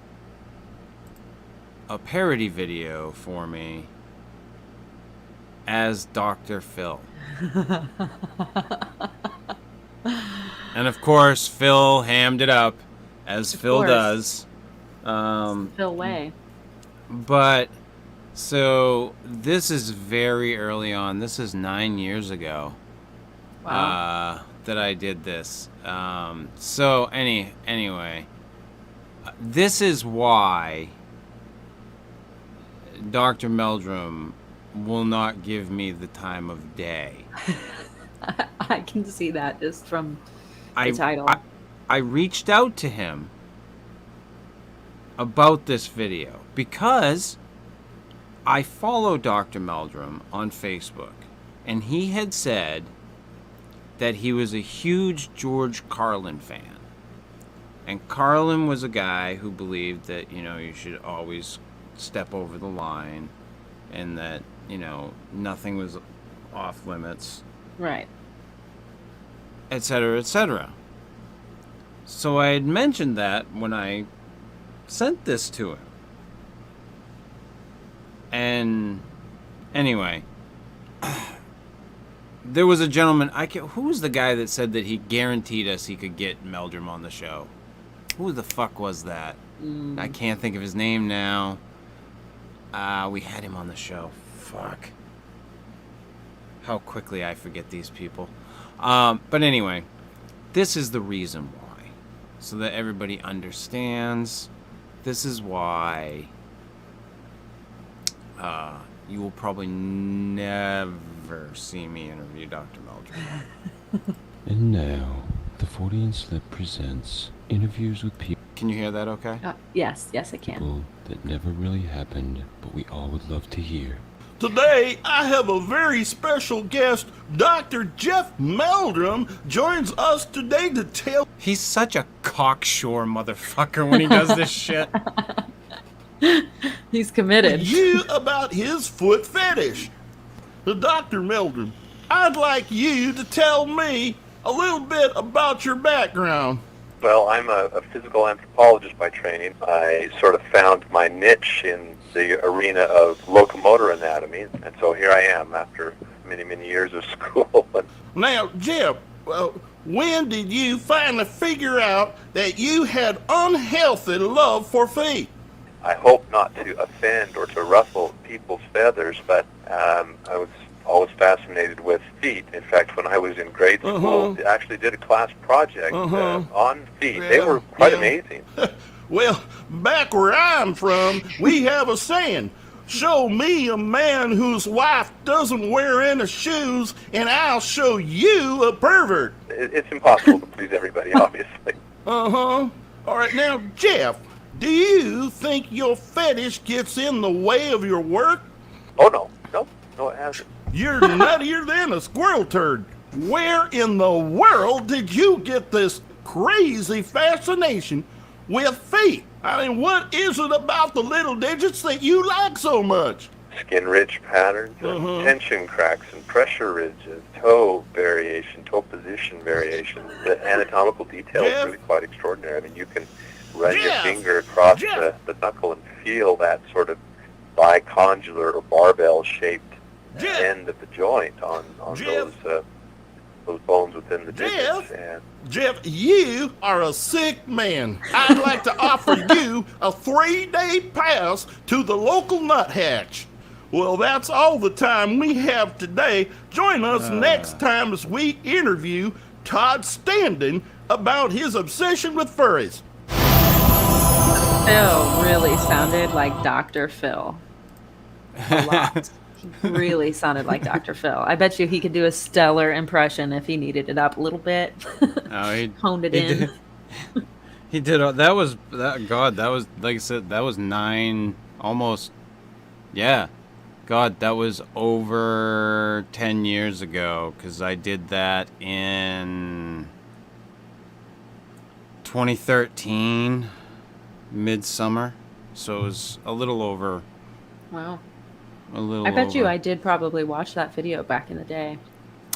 a parody video for me as Dr. Phil. And of course, Phil hammed it up, as Phil does. Phil way. But, so, this is very early on. This is 9 years ago. Wow. That I did this. So, anyway, this is why Dr. Meldrum will not give me the time of day. I can see that just from the title. I reached out to him about this video because I follow Dr. Meldrum on Facebook, and he had said that he was a huge George Carlin fan. And Carlin was a guy who believed that, you should always step over the line and that, nothing was off limits. Right. Et cetera, et cetera. So I had mentioned that when I sent this to him. And anyway, there was a gentleman, who was the guy that said that he guaranteed us he could get Meldrum on the show? Who the fuck was that? I can't think of his name now. We had him on the show. Fuck. How quickly I forget these people. But anyway, this is the reason why. So that everybody understands. This is why you will probably never see me interview Dr. Meldrum. And now, the Fortean Slip presents interviews with people Can you hear that okay? Yes, I can. that never really happened, but we all would love to hear. Today, I have a very special guest. Dr. Jeff Meldrum joins us today to tell He's such a cocksure motherfucker when he does this shit. He's committed. you about his foot fetish. Dr. Meldrum, I'd like you to tell me a little bit about your background. Well, I'm a physical anthropologist by training. I sort of found my niche in the arena of locomotor anatomy, and so here I am after many, many years of school. Now, Jeff, when did you finally figure out that you had unhealthy love for feet? I hope not to offend or to ruffle people's feathers, but I was always fascinated with feet. In fact, when I was in grade school, I actually did a class project on feet. Yeah, they were quite amazing. Well, back where I'm from, we have a saying, show me a man whose wife doesn't wear any shoes, and I'll show you a pervert. It's impossible to please everybody, obviously. All right, now, Jeff, do you think your fetish gets in the way of your work? Oh, no, it hasn't. You're nuttier than a squirrel turd. Where in the world did you get this crazy fascination with feet? I mean, what is it about the little digits that you like so much? Skin ridge patterns, tension cracks and pressure ridges, toe variation, toe position variation. The anatomical detail is really quite extraordinary. I mean, you can run your finger across the knuckle and feel that sort of bicondylar or barbell-shaped end of the joint on those bones within the digits. Jeff, you are a sick man. I'd like to offer you a 3-day pass to the local nut hatch. Well, that's all the time we have today. Join us next time as we interview Todd Standen about his obsession with furries. Phil really sounded like Dr. Phil. A lot. He really sounded like Dr. Phil. I bet you he could do a stellar impression if he needed it up a little bit. Oh, he honed it in. He did. That was like I said. That was 9, almost. Yeah, God, that was over 10 years ago because I did that in 2013, midsummer. So it was a little over. Wow. I bet you I did probably watch that video back in the day.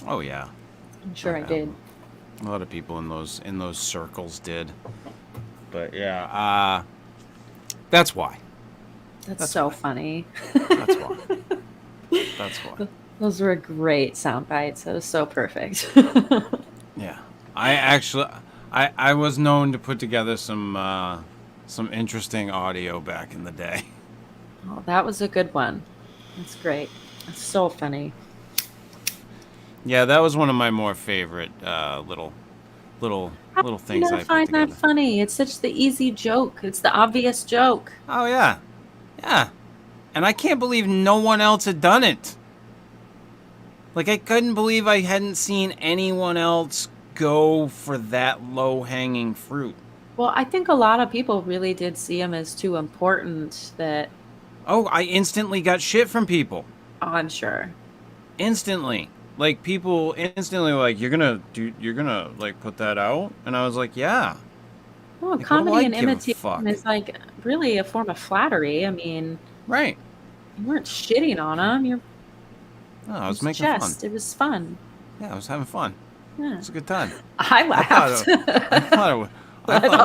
Oh yeah. I'm sure I did. A lot of people in those circles did. But yeah, that's why. That's so funny. That's why. That's why. Those were great sound bites. That was so perfect. Yeah. I was known to put together some interesting audio back in the day. Oh, that was a good one. That's great. That's so funny. Yeah, that was one of my more favorite little things I find that funny. It's such the easy joke. It's the obvious joke. Oh yeah, yeah, and I can't believe no one else had done it. Like I couldn't believe I hadn't seen anyone else go for that low-hanging fruit. Well, I think a lot of people really did see him as too important that, Oh, I instantly got shit from people. oh, I'm sure. Instantly. Like, people instantly were like, you're gonna, like, put that out? And I was like, yeah. Well, Like, what do comedy I and give a imitation fuck? is like really a form of flattery. I mean, Right. you weren't shitting on him. No, I It was was making fun. jest. It was fun. Yeah, I was having fun. It Yeah. was a good time. I I thought laughed. I thought it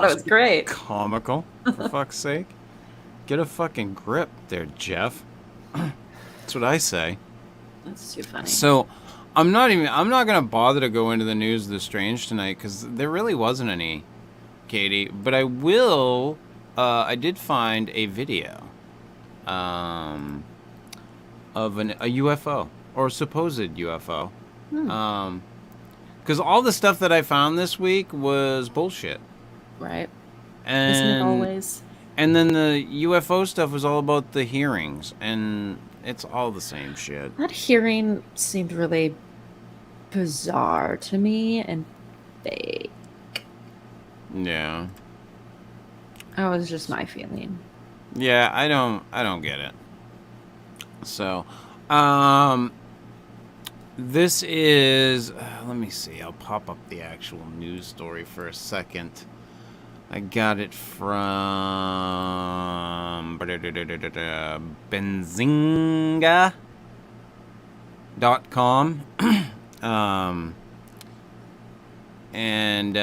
was was great. comical, for fuck's sake. Get a fucking grip there, Jeff. That's what I say. That's too funny. So, I'm not gonna bother to go into the news of the strange tonight, because there really wasn't any, Katie. But I will, I did find a video, of a UFO, or a supposed UFO. Because all the stuff that I found this week was bullshit. Right. And, Isn't it always? And then the UFO stuff was all about the hearings, and it's all the same shit. That hearing seemed really bizarre to me and fake. Yeah. That was just my feeling. Yeah, I don't get it. So, this is, let me see, I'll pop up the actual news story for a second. I got it from benzinga.com. And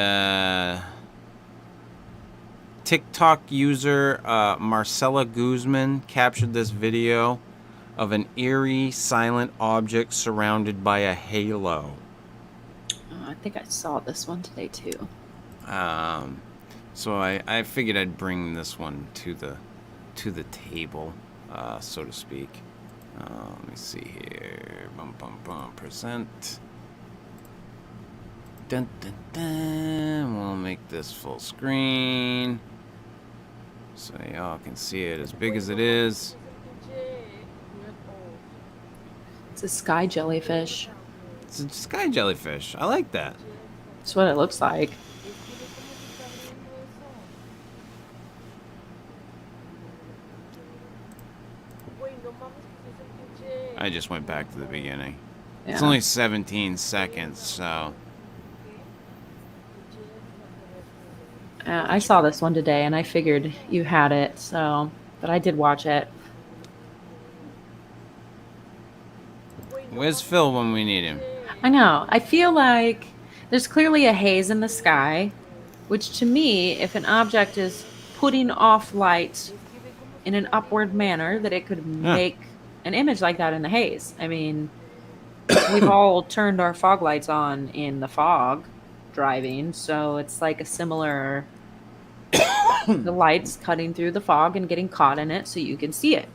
TikTok user Marcella Guzman captured this video of an eerie, silent object surrounded by a halo. I think I saw this one today too. So I figured I'd bring this one to the table, so to speak. Let me see here. Present. Dun, dun, dun. We'll make this full screen so y'all can see it as big as it is. It's a sky jellyfish. It's a sky jellyfish. I like that. That's what it looks like. I just went back to the beginning. Yeah. It's only 17 seconds, so... I saw this one today, and I figured you had it, so... But I did watch it. Where's Phil when we need him? I know. I feel like there's clearly a haze in the sky, which to me, if an object is putting off light in an upward manner, that it could make an image like that in the haze. I mean, we've all turned our fog lights on in the fog driving, so it's like a similar... the lights cutting through the fog and getting caught in it so you can see it.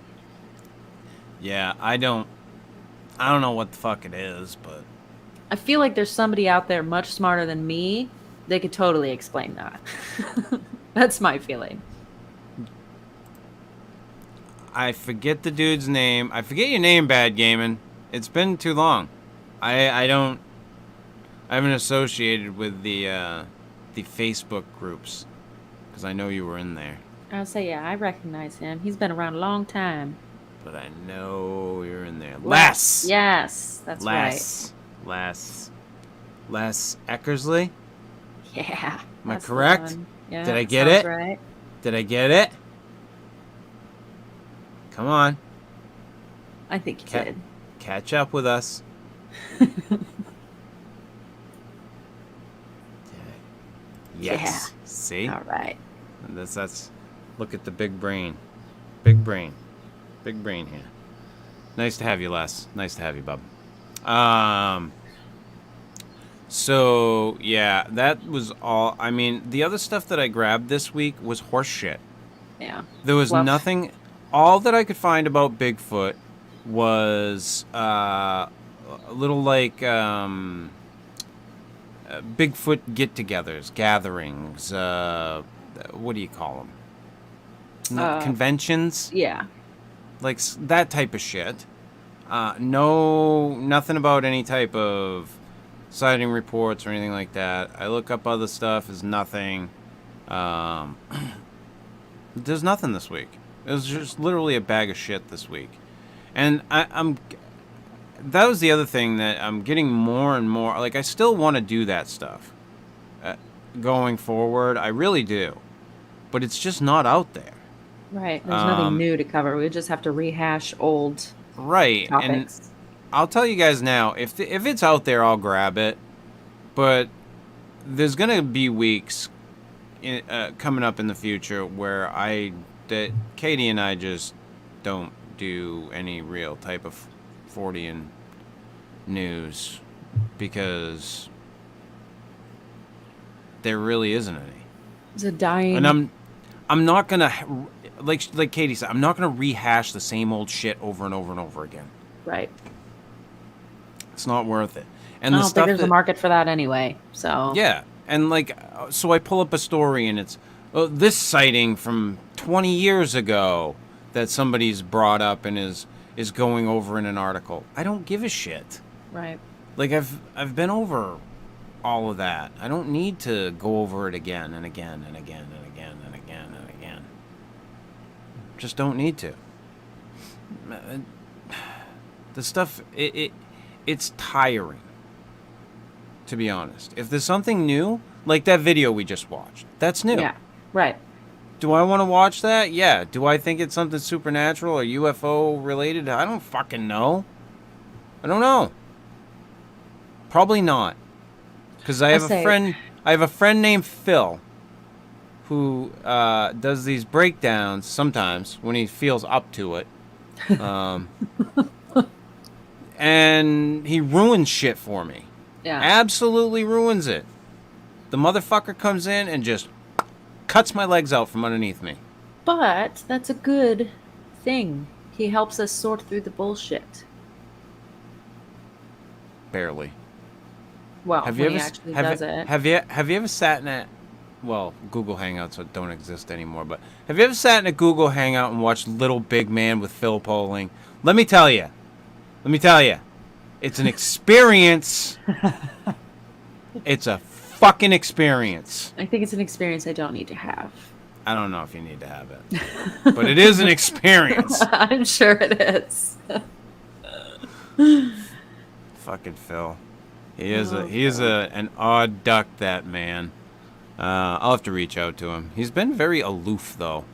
Yeah, I don't know what the fuck it is, but... I feel like there's somebody out there much smarter than me that could totally explain that. That's my feeling. I forget the dude's name. I forget your name, Bad Gaming. It's been too long. I haven't associated with the Facebook groups, because I know you were in there. I'll say, yeah, I recognize him. He's been around a long time. But I know you're in there. Les! Yes, that's Les. Les Eckersley? Yeah. Am I that's the correct? one. Yeah, Did I get sounds it? Right. Did I get it? Come on. I think you did. Catch up with us. Yes. Yeah. See? All right. And that's look at the big brain. Big brain. Big brain here. Nice to have you, Les. Nice to have you, bub. So yeah, that was all. I mean, the other stuff that I grabbed this week was horse shit. Yeah. There was Well, nothing. All that I could find about Bigfoot was a little like Bigfoot get-togethers, gatherings. What do you call them? Conventions, Yeah. like that type of shit. Nothing about any type of sighting reports or anything like that. I look up other stuff, is nothing. There's nothing this week. It was just literally a bag of shit this week. And that was the other thing that I'm getting more and more, like, I still want to do that stuff going forward. I really do. But it's just not out there. Right. There's nothing new to cover. We just have to rehash old topics. And I'll tell you guys now, if it's out there, I'll grab it. But there's going to be weeks coming up in the future where Katie and I just don't do any real type of Fortean news because there really isn't any. It's a dying. And I'm not gonna, like Katie said, I'm not gonna rehash the same old shit over and over and over again. Right. It's not worth it. And I don't think there's a market for that anyway. So yeah, and like, so I pull up a story and it's this sighting from 20 years ago that somebody's brought up and is going over in an article. I don't give a shit. Right. Like I've been over all of that. I don't need to go over it again and again and again and again and again and again. Just don't need to. The stuff it's tiring, to be honest. If there's something new, like that video we just watched, that's new. Yeah. Right. Do I want to watch that? Yeah. Do I think it's something supernatural or UFO related? I don't fucking know. I don't know. Probably not. Because I have a friend named Phil who does these breakdowns sometimes when he feels up to it. And he ruins shit for me. Yeah. Absolutely ruins it. The motherfucker comes in and just cuts my legs out from underneath me. But that's a good thing. He helps us sort through the bullshit. Barely. Well, he actually does it. Have you ever sat in a, well, Google Hangouts don't exist anymore, but have you ever sat in a Google Hangout and watched Little Big Man with Phil Poling? Let me tell you, it's an experience. It's a fucking experience. I think it's an experience I don't need to have. I don't know if you need to have it, but it is an experience. I'm sure it is. Fucking Phil. He is an odd duck, that man. I'll have to reach out to him. He's been very aloof, though.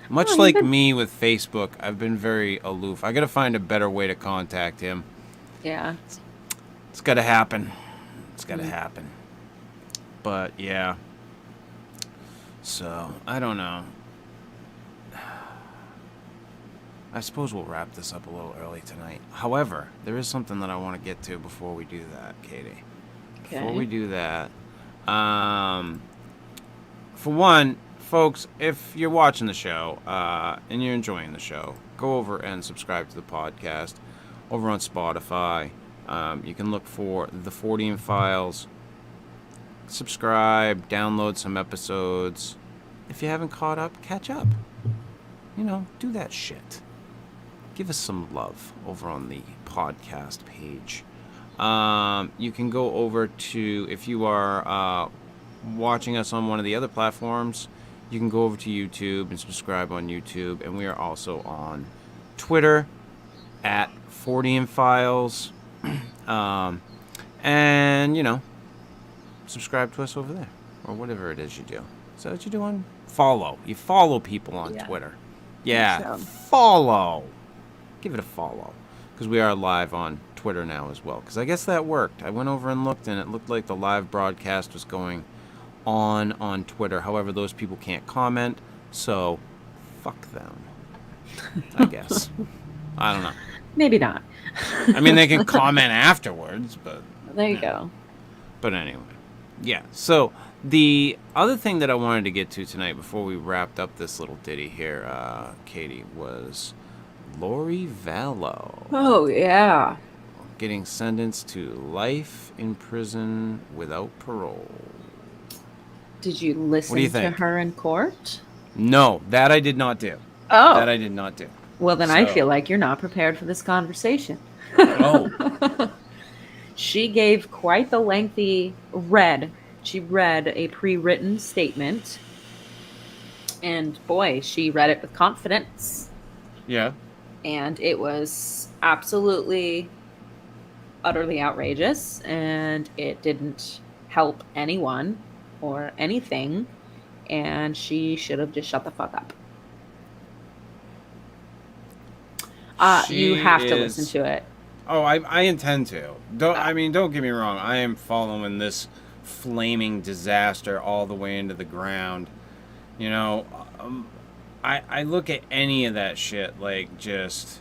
Much like me with Facebook, I've been very aloof. I got to find a better way to contact him. Yeah. It's got to happen. It's got to happen. But, yeah. So, I don't know. I suppose we'll wrap this up a little early tonight. However, there is something that I want to get to before we do that, Katie. Okay. Before we do that, for one, folks, if you're watching the show and you're enjoying the show, go over and subscribe to the podcast over on Spotify. You can look for the Fortean Files. Subscribe, download some episodes. If you haven't caught up, catch up. You know, do that shit. Give us some love over on the podcast page. You can go over to, if you are watching us on one of the other platforms, you can go over to YouTube and subscribe on YouTube. And we are also on Twitter at Fortean Files. And, you know, subscribe to us over there. Or whatever it is you do. Is that what you do on? Follow. You follow people on Twitter. Yeah, follow. Give it a follow. Because we are live on Twitter now as well. Because I guess that worked. I went over and looked, and it looked like the live broadcast was going on Twitter. However, those people can't comment, so fuck them, I guess. I don't know. Maybe not. I mean, they can comment afterwards, but... There you go. But anyway. Yeah, so the other thing that I wanted to get to tonight before we wrapped up this little ditty here, Katie, was Lori Vallow. Oh, yeah. Getting sentenced to life in prison without parole. Did you listen to her in court? No, that I did not do. Oh. That I did not do. Well, then I feel like you're not prepared for this conversation. Oh. She gave quite the lengthy she read a pre-written statement And boy, she read it with confidence. Yeah. And it was absolutely, utterly outrageous. And it didn't help anyone or anything. And she should have just shut the fuck up. You have to listen to it. Oh, I intend to. Don't get me wrong. I am following this flaming disaster all the way into the ground. You know, I look at any of that shit like just,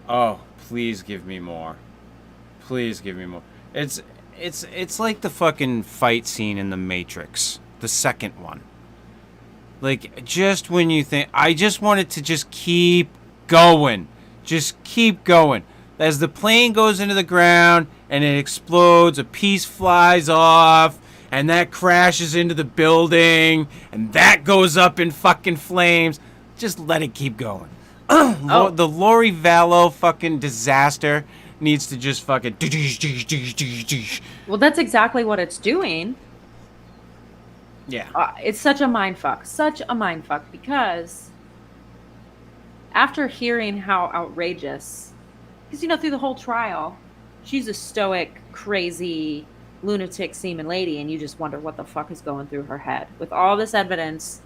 oh, please give me more. Please give me more. It's like the fucking fight scene in The Matrix, the second one. Like, just when you think, I just want it to just keep going. Just keep going. As the plane goes into the ground and it explodes, a piece flies off, and that crashes into the building, and that goes up in fucking flames. Just let it keep going. The Lori Vallow fucking disaster needs to just fucking... Well, that's exactly what it's doing. Yeah. It's such a mindfuck. Such a mindfuck, because after hearing how outrageous... Because, you know, through the whole trial, she's a stoic, crazy, lunatic seeming lady, and you just wonder what the fuck is going through her head. With all this evidence,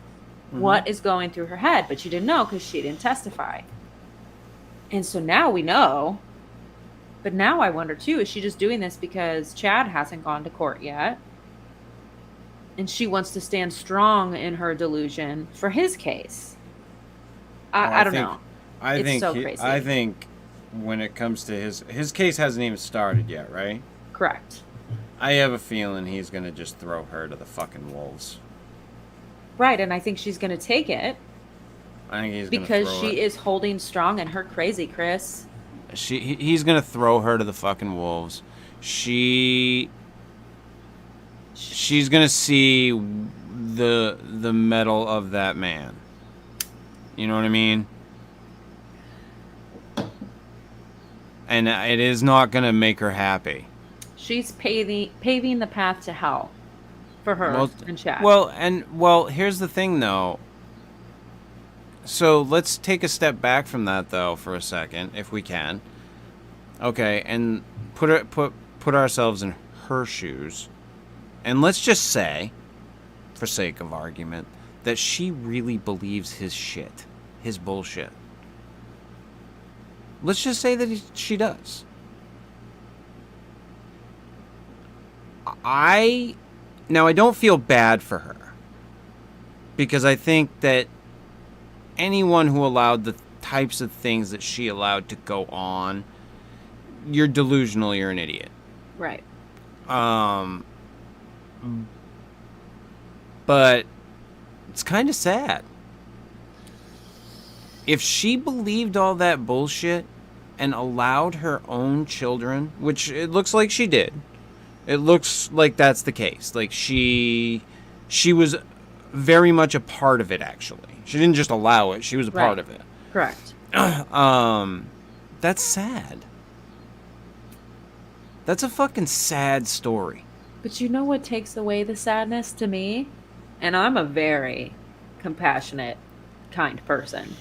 what is going through her head? But you didn't know because she didn't testify. And so now we know. But now I wonder, too, is she just doing this because Chad hasn't gone to court yet? And she wants to stand strong in her delusion for his case. I don't know. It's so crazy. I think when it comes to his case hasn't even started yet, right? Correct. I have a feeling he's going to just throw her to the fucking wolves. Right, and I think she's going to take it. I think he's because gonna throw she her. is holding strong and her crazy, Chris. He's going to throw her to the fucking wolves. She's going to see the metal of that man. You know what I mean? And it is not going to make her happy. She's paving the path to hell for her and Chad. Well, here's the thing, though. So let's take a step back from that, though, for a second, if we can. Okay, and put ourselves in her shoes, and let's just say, for sake of argument, that she really believes his shit, his bullshit. Let's just say that she does. I don't feel bad for her, because I think that anyone who allowed the types of things that she allowed to go on, you're delusional, you're an idiot. Right. But it's kind of sad. If she believed all that bullshit and allowed her own children, which it looks like she did. It looks like that's the case. Like she was very much a part of it, actually. She didn't just allow it, she was a part of it. Correct. That's sad. That's a fucking sad story. But you know what takes away the sadness to me? And I'm a very compassionate, kind person.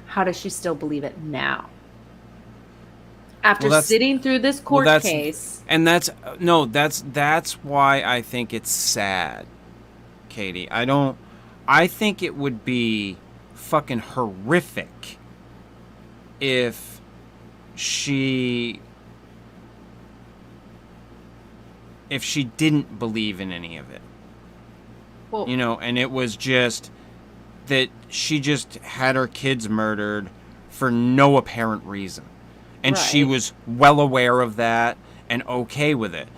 How does she still believe it now? After sitting through this court case. And that's why I think it's sad, Katie. I think it would be fucking horrific if she didn't believe in any of it. Well, you know, and it was just that she just had her kids murdered for no apparent reason. And she was well aware of that and okay with it.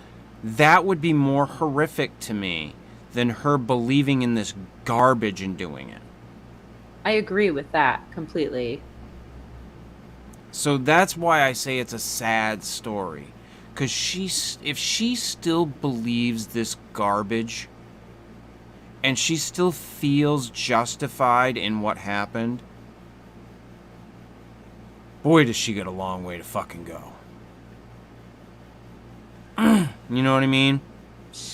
That would be more horrific to me than her believing in this garbage and doing it. I agree with that completely. So that's why I say it's a sad story. Because if she still believes this garbage and she still feels justified in what happened, boy, does she got a long way to fucking go. You know what I mean?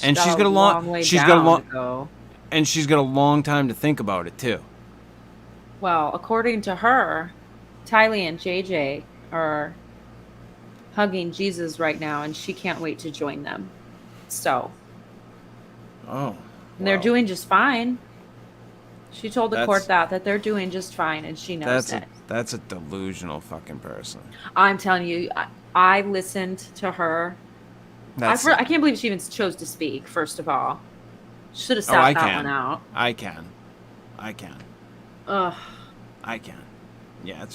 And she's got a long way to go. And she's got a long time to think about it, too. Well, according to her, Tylee and JJ are hugging Jesus right now, and she can't wait to join them. So, Oh. and they're wow. doing just fine. She told the court That's- that they're doing just fine, and she knows it. That's a delusional fucking person. I'm telling you, I listened to her. I can't believe she even chose to speak, first of all. Should have sat that one out. I can. Ugh. I can. Yeah,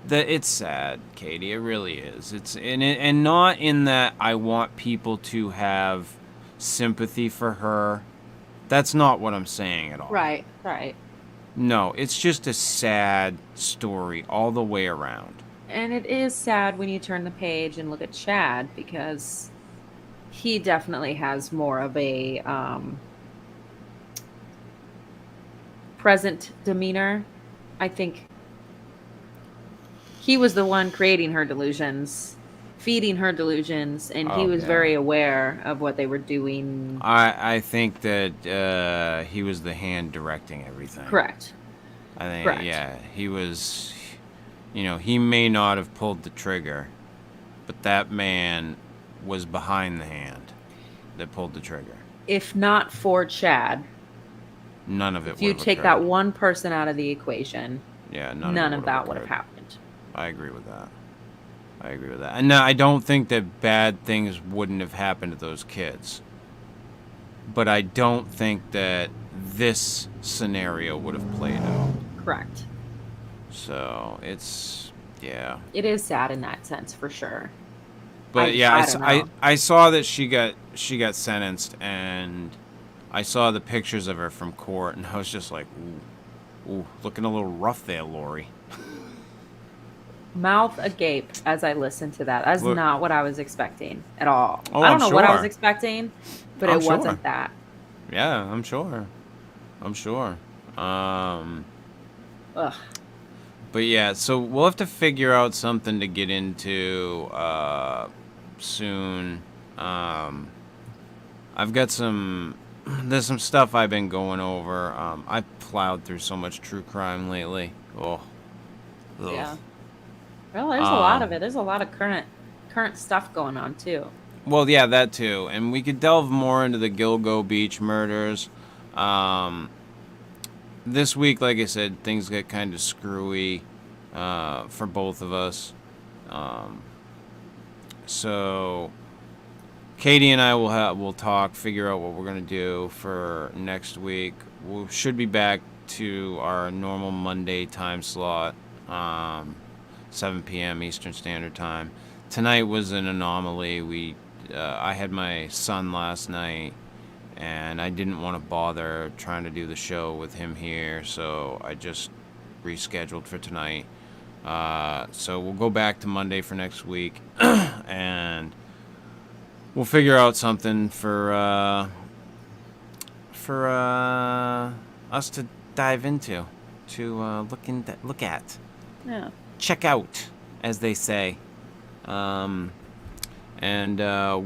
it's sad, Katie. It really is. And not in that I want people to have sympathy for her. That's not what I'm saying at all. Right. No, it's just a sad story all the way around. And it is sad when you turn the page and look at Chad, because he definitely has more of a present demeanor. I think he was the one creating her delusions, feeding her delusions, and he was very aware of what they were doing. I think that he was the hand directing everything. Correct. I think, Correct. yeah, he was, he may not have pulled the trigger, but that man was behind the hand that pulled the trigger. If not for Chad, None of it would have if you take occurred. that one person out of the equation, Yeah, none of that would have happened. I agree with that. And no, I don't think that bad things wouldn't have happened to those kids. But I don't think that this scenario would have played out. Correct. So it's, yeah. It is sad in that sense, for sure. But I don't know. I saw that she got sentenced, and I saw the pictures of her from court, and I was just like, ooh, looking a little rough there, Lori. Mouth agape as I listened to that. That's not what I was expecting at all. Oh, I don't I'm know what I sure. was expecting, but I'm it sure. wasn't that. Yeah, I'm sure. Ugh. But yeah, so we'll have to figure out something to get into soon. I've got there's some stuff I've been going over. I've plowed through so much true crime lately. Oh. Ugh. Yeah. Well, there's a lot of it. There's a lot of current stuff going on too. Well, yeah, that too. And we could delve more into the Gilgo Beach murders. This week, like I said, things get kind of screwy for both of us. So Katie and I will talk, figure out what we're going to do for next week. We should be back to our normal Monday time slot, 7 p.m. Eastern Standard Time. Tonight was an anomaly. I had my son last night, and I didn't want to bother trying to do the show with him here, so I just rescheduled for tonight. So we'll go back to Monday for next week, and we'll figure out something for us to dive into, to look at. Yeah. Check out, as they say. And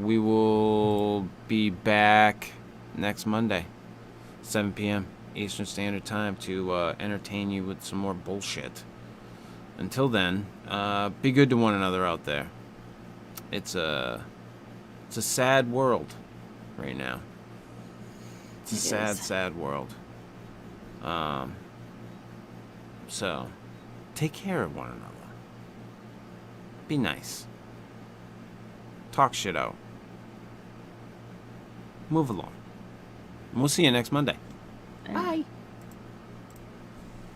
we will be back next Monday, 7 p.m. Eastern Standard Time, to entertain you with some more bullshit. Until then, be good to one another out there. It's a sad world right now. It's a sad world. So, take care of one another. Be nice. Talk shit out. Move along. And we'll see you next Monday. Bye.